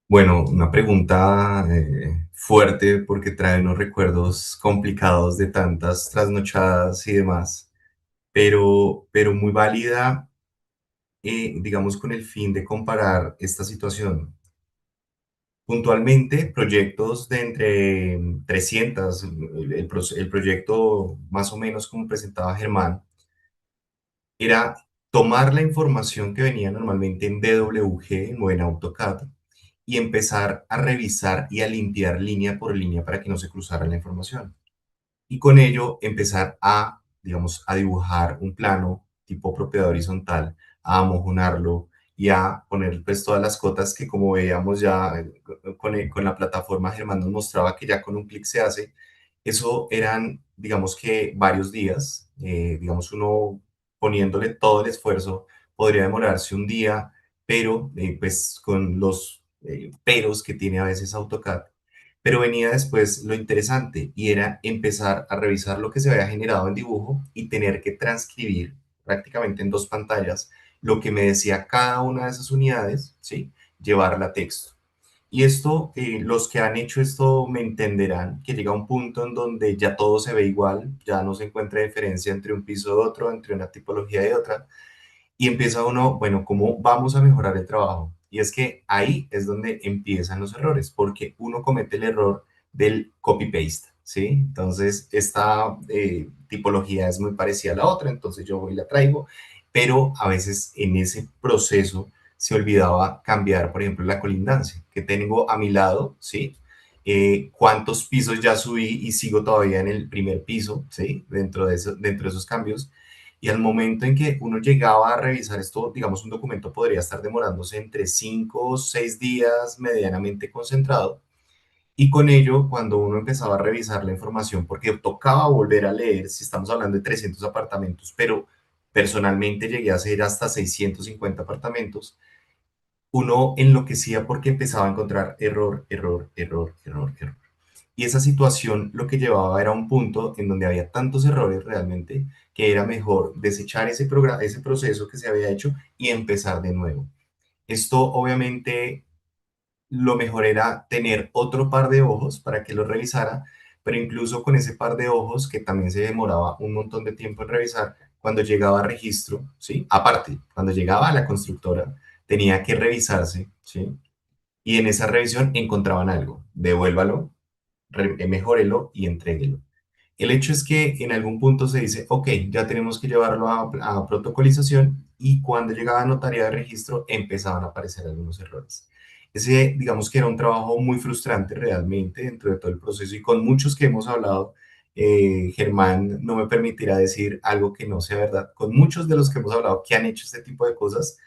Bueno, una pregunta fuerte porque trae unos recuerdos complicados de tantas trasnochadas y demás, pero muy válida, digamos, con el fin de comparar esta situación. Puntualmente, proyectos de entre 300, el proyecto más o menos como presentaba Germán, era tomar la información que venía normalmente en DWG o en AutoCAD y empezar a revisar y a limpiar línea por línea para que no se cruzara la información. Y con ello empezar a, digamos, a dibujar un plano tipo propiedad horizontal, a amojonarlo y a poner pues todas las cotas que como veíamos ya con la plataforma Germán nos mostraba que ya con un clic se hace. Eso eran, digamos que varios días, digamos uno poniéndole todo el esfuerzo, podría demorarse un día, pero pues con los peros que tiene a veces AutoCAD. Pero venía después lo interesante y era empezar a revisar lo que se había generado en dibujo y tener que transcribir prácticamente en dos pantallas lo que me decía cada una de esas unidades, ¿sí? Llevarla a texto. Y esto, los que han hecho esto me entenderán que llega un punto en donde ya todo se ve igual, ya no se encuentra diferencia entre un piso y otro, entre una tipología y otra, y empieza uno, bueno, ¿cómo vamos a mejorar el trabajo? Y es que ahí es donde empiezan los errores, porque uno comete el error del copy-paste, ¿sí? Entonces, esta tipología es muy parecida a la otra, entonces yo voy y la traigo, pero a veces en ese proceso se olvidaba cambiar, por ejemplo, la colindancia que tengo a mi lado, ¿sí? Cuántos pisos ya subí y sigo todavía en el primer piso, ¿sí? Dentro de esos cambios Y al momento en que uno llegaba a revisar esto, digamos, un documento podría estar demorándose entre 5 o 6 días medianamente concentrado. Y con ello, cuando uno empezaba a revisar la información, porque tocaba volver a leer, si estamos hablando de 300 apartamentos, pero personalmente llegué a hacer hasta 650 apartamentos, uno enloquecía porque empezaba a encontrar error, error, error, error, error. Y esa situación lo que llevaba era un punto en donde había tantos errores realmente que era mejor desechar ese programa, ese proceso que se había hecho y empezar de nuevo. Esto obviamente lo mejor era tener otro par de ojos para que lo revisara, pero incluso con ese par de ojos, que también se demoraba un montón de tiempo en revisar, cuando llegaba a registro, ¿sí? Aparte, cuando llegaba a la constructora, tenía que revisarse, ¿sí? Y en esa revisión encontraban algo, devuélvalo, mejórelo y entréguelo. El hecho es que en algún punto se dice, ok, ya tenemos que llevarlo a protocolización y cuando llegaba a notaría de registro empezaban a aparecer algunos errores. Ese, digamos que era un trabajo muy frustrante realmente dentro de todo el proceso y con muchos que hemos hablado, Germán no me permitirá decir algo que no sea verdad. Con muchos de los que hemos hablado que han hecho este tipo de cosas,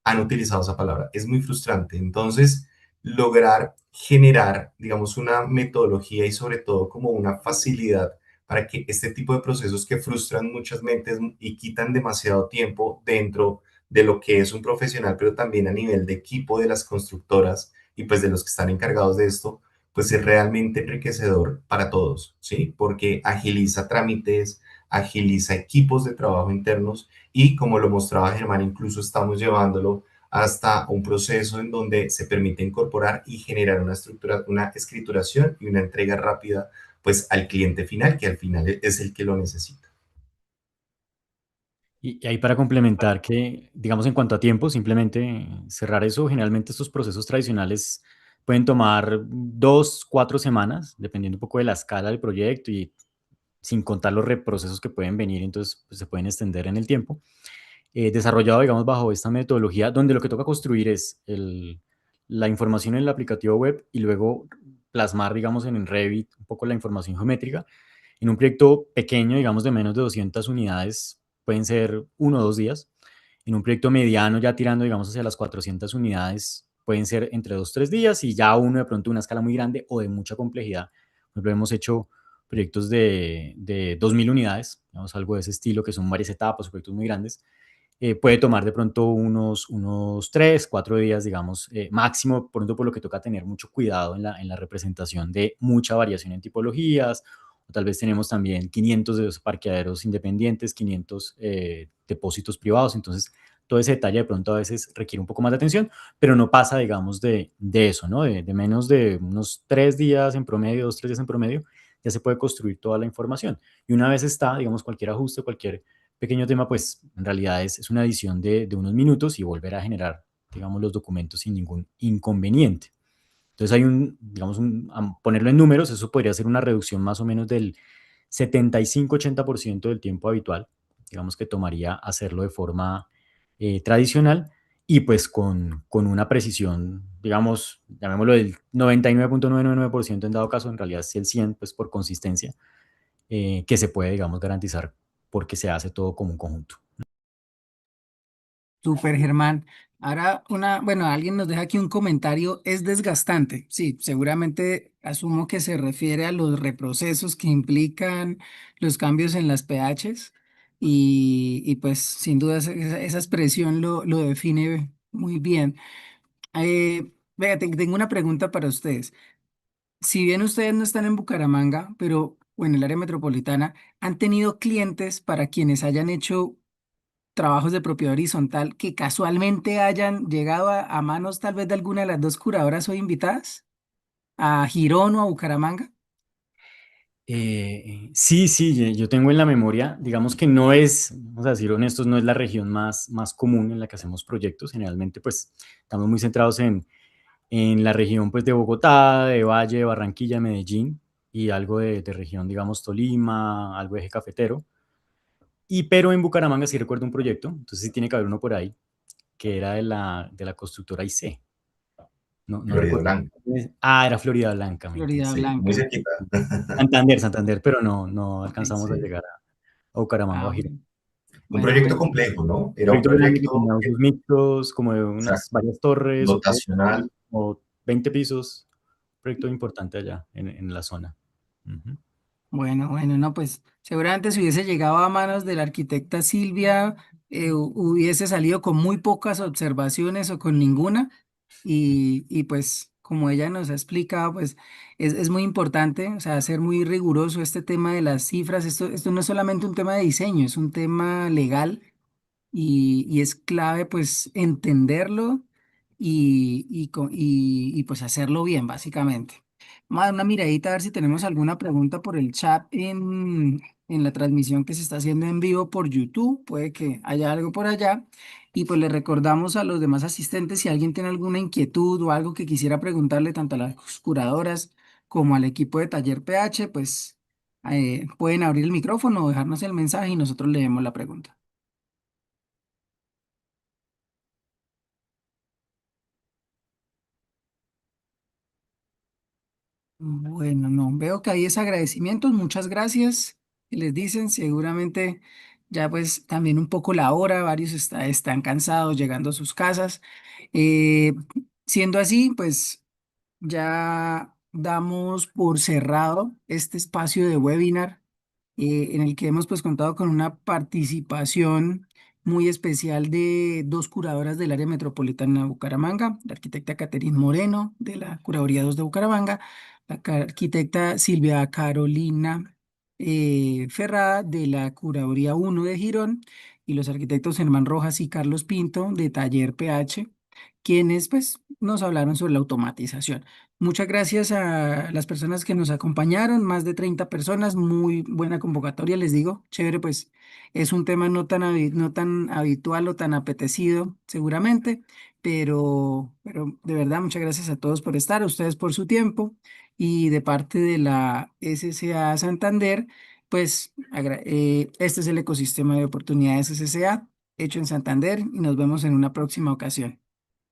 han utilizado esa palabra. Es muy frustrante. Entonces, lograr generar, digamos, una metodología y sobre todo como una facilidad para que este tipo de procesos que frustran muchas mentes y quitan demasiado tiempo dentro de lo que es un profesional, pero también a nivel de equipo de las constructoras y pues de los que están encargados de esto, pues es realmente enriquecedor para todos, ¿sí? Porque agiliza trámites, agiliza equipos de trabajo internos y como lo mostraba Germán, incluso estamos llevándolo hasta un proceso en donde se permite incorporar y generar una estructura, una escrituración y una entrega rápida pues al cliente final, que al final es el que lo necesita. Y ahí para complementar que, digamos, en cuanto a tiempo, simplemente cerrar eso, generalmente estos procesos tradicionales pueden tomar 2, 4 semanas, dependiendo un poco de la escala del proyecto y sin contar los reprocesos que pueden venir, entonces pues, se pueden extender en el tiempo. Desarrollado, digamos, bajo esta metodología, donde lo que toca construir es la información en el aplicativo web y luego plasmar, digamos, en Revit un poco la información geométrica. En un proyecto pequeño, digamos, de menos de 200 unidades, pueden ser 1 o 2 días. En un proyecto mediano, ya tirando, digamos, hacia las 400 unidades, pueden ser entre 2 o 3 días y ya uno de pronto una escala muy grande o de mucha complejidad. Por ejemplo, hemos hecho proyectos de 2.000 unidades, digamos, algo de ese estilo, que son varias etapas, proyectos muy grandes. Puede tomar de pronto unos 3, 4 días, digamos, máximo, pronto por lo que toca tener mucho cuidado en la representación de mucha variación en tipologías, o tal vez tenemos también 500 de esos parqueaderos independientes, 500 depósitos privados, entonces todo ese detalle de pronto a veces requiere un poco más de atención, pero no pasa, digamos, de eso, ¿no? De menos de unos 3 días en promedio, 2, 3 días en promedio, ya se puede construir toda la información. Y una vez está, digamos, cualquier ajuste, cualquier pequeño tema, pues en realidad es una edición de unos minutos y volver a generar, digamos, los documentos sin ningún inconveniente. Entonces hay digamos, a ponerlo en números, eso podría ser una reducción más o menos del 75-80% del tiempo habitual, digamos que tomaría hacerlo de forma tradicional y pues con una precisión, digamos, llamémoslo del 99.999% en dado caso, en realidad es el 100, pues por consistencia, que se puede, digamos, garantizar porque se hace todo como un conjunto. Súper, Germán. Ahora, bueno, alguien nos deja aquí un comentario, es desgastante. Sí, seguramente asumo que se refiere a los reprocesos que implican los cambios en las pHs y pues sin duda esa expresión lo define muy bien. Vea, tengo una pregunta para ustedes. Si bien ustedes no están en Bucaramanga, pero o en el área metropolitana, ¿han tenido clientes para quienes hayan hecho trabajos de propiedad horizontal que casualmente hayan llegado a manos tal vez de alguna de las dos curadoras hoy invitadas? ¿A Girón o a Bucaramanga? Sí, sí, yo tengo en la memoria, digamos que no es, vamos a decir honestos, no es la región más común en la que hacemos proyectos. Generalmente, pues, estamos muy centrados en la región, pues, de Bogotá, de Valle, de Barranquilla, Medellín y algo de región, digamos, Tolima, algo de eje cafetero. Pero en Bucaramanga sí recuerdo un proyecto, entonces sí tiene que haber uno por ahí, que era de la constructora IC. No Florida recuerdo. Blanca, Era Florida Blanca, Florida sí, muy Blanca. cerquita. Santander, pero no alcanzamos a Sí. llegar a Bucaramanga o Ah, a Girón. bueno. Un Bueno, proyecto bueno. complejo, ¿no? Era un Proyecto grande que proyecto tenía usos mixtos, como de unas exacto, varias torres, hoteles, dotacional. como 20 pisos. Proyecto importante allá en la zona. Ujú. Bueno, bueno, no, pues seguramente si hubiese llegado a manos de la arquitecta Silvia, hubiese salido con muy pocas observaciones o con ninguna. Y pues como ella nos ha explicado, pues es muy importante, o sea, ser muy riguroso este tema de las cifras. Esto no es solamente un tema de diseño, es un tema legal y es clave pues entenderlo y pues hacerlo bien, básicamente. Vamos a dar una miradita a ver si tenemos alguna pregunta por el chat en la transmisión que se está haciendo en vivo por YouTube. Puede que haya algo por allá. Y pues le recordamos a los demás asistentes si alguien tiene alguna inquietud o algo que quisiera preguntarle tanto a las curadoras como al equipo de Taller PH, pues pueden abrir el micrófono o dejarnos el mensaje y nosotros leemos la pregunta. Bueno, no, veo que hay es agradecimientos, muchas gracias. Que les dicen, seguramente ya pues también un poco la hora, varios están cansados llegando a sus casas. Eh, Siendo así, pues ya damos por cerrado este espacio de webinar en el que hemos pues contado con una participación muy especial de dos curadoras del área metropolitana de Bucaramanga, la arquitecta Caterine Moreno de la Curaduría 2 de Bucaramanga, la arquitecta Silvia Carolina Ferrada de la Curaduría 1 de Girón y los arquitectos Germán Rojas y Carlos Pinto de Taller PH, quienes pues nos hablaron sobre la automatización. Muchas gracias a las personas que nos acompañaron, más de 30 personas, muy buena convocatoria, les digo, chévere, pues es un tema no tan habitual o tan apetecido seguramente, pero de verdad muchas gracias a todos por estar, a ustedes por su tiempo y de parte de la SCA Santander, pues este es el ecosistema de oportunidades SCA hecho en Santander y nos vemos en una próxima ocasión.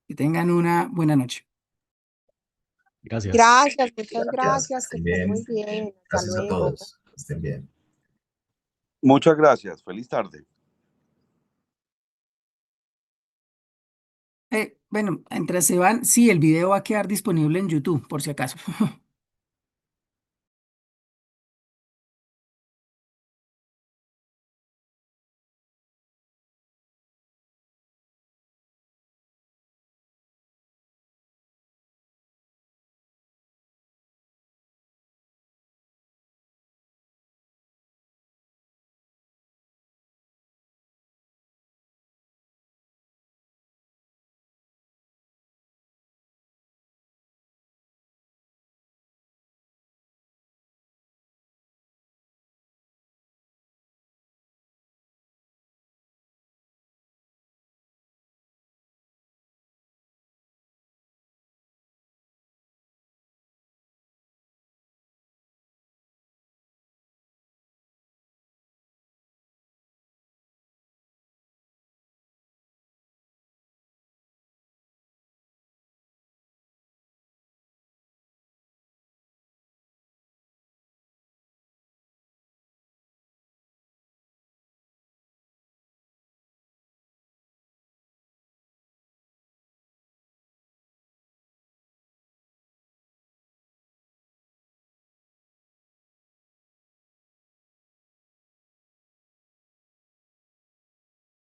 Que tengan una buena noche. Gracias. Gracias, muchas Gracias, gracias, que estén estén bien. muy bien. Hasta Gracias a luego. todos. Estén bien. Muchas gracias. Feliz tarde. Bueno, mientras se van, sí, el video va a quedar disponible en YouTube, por si acaso.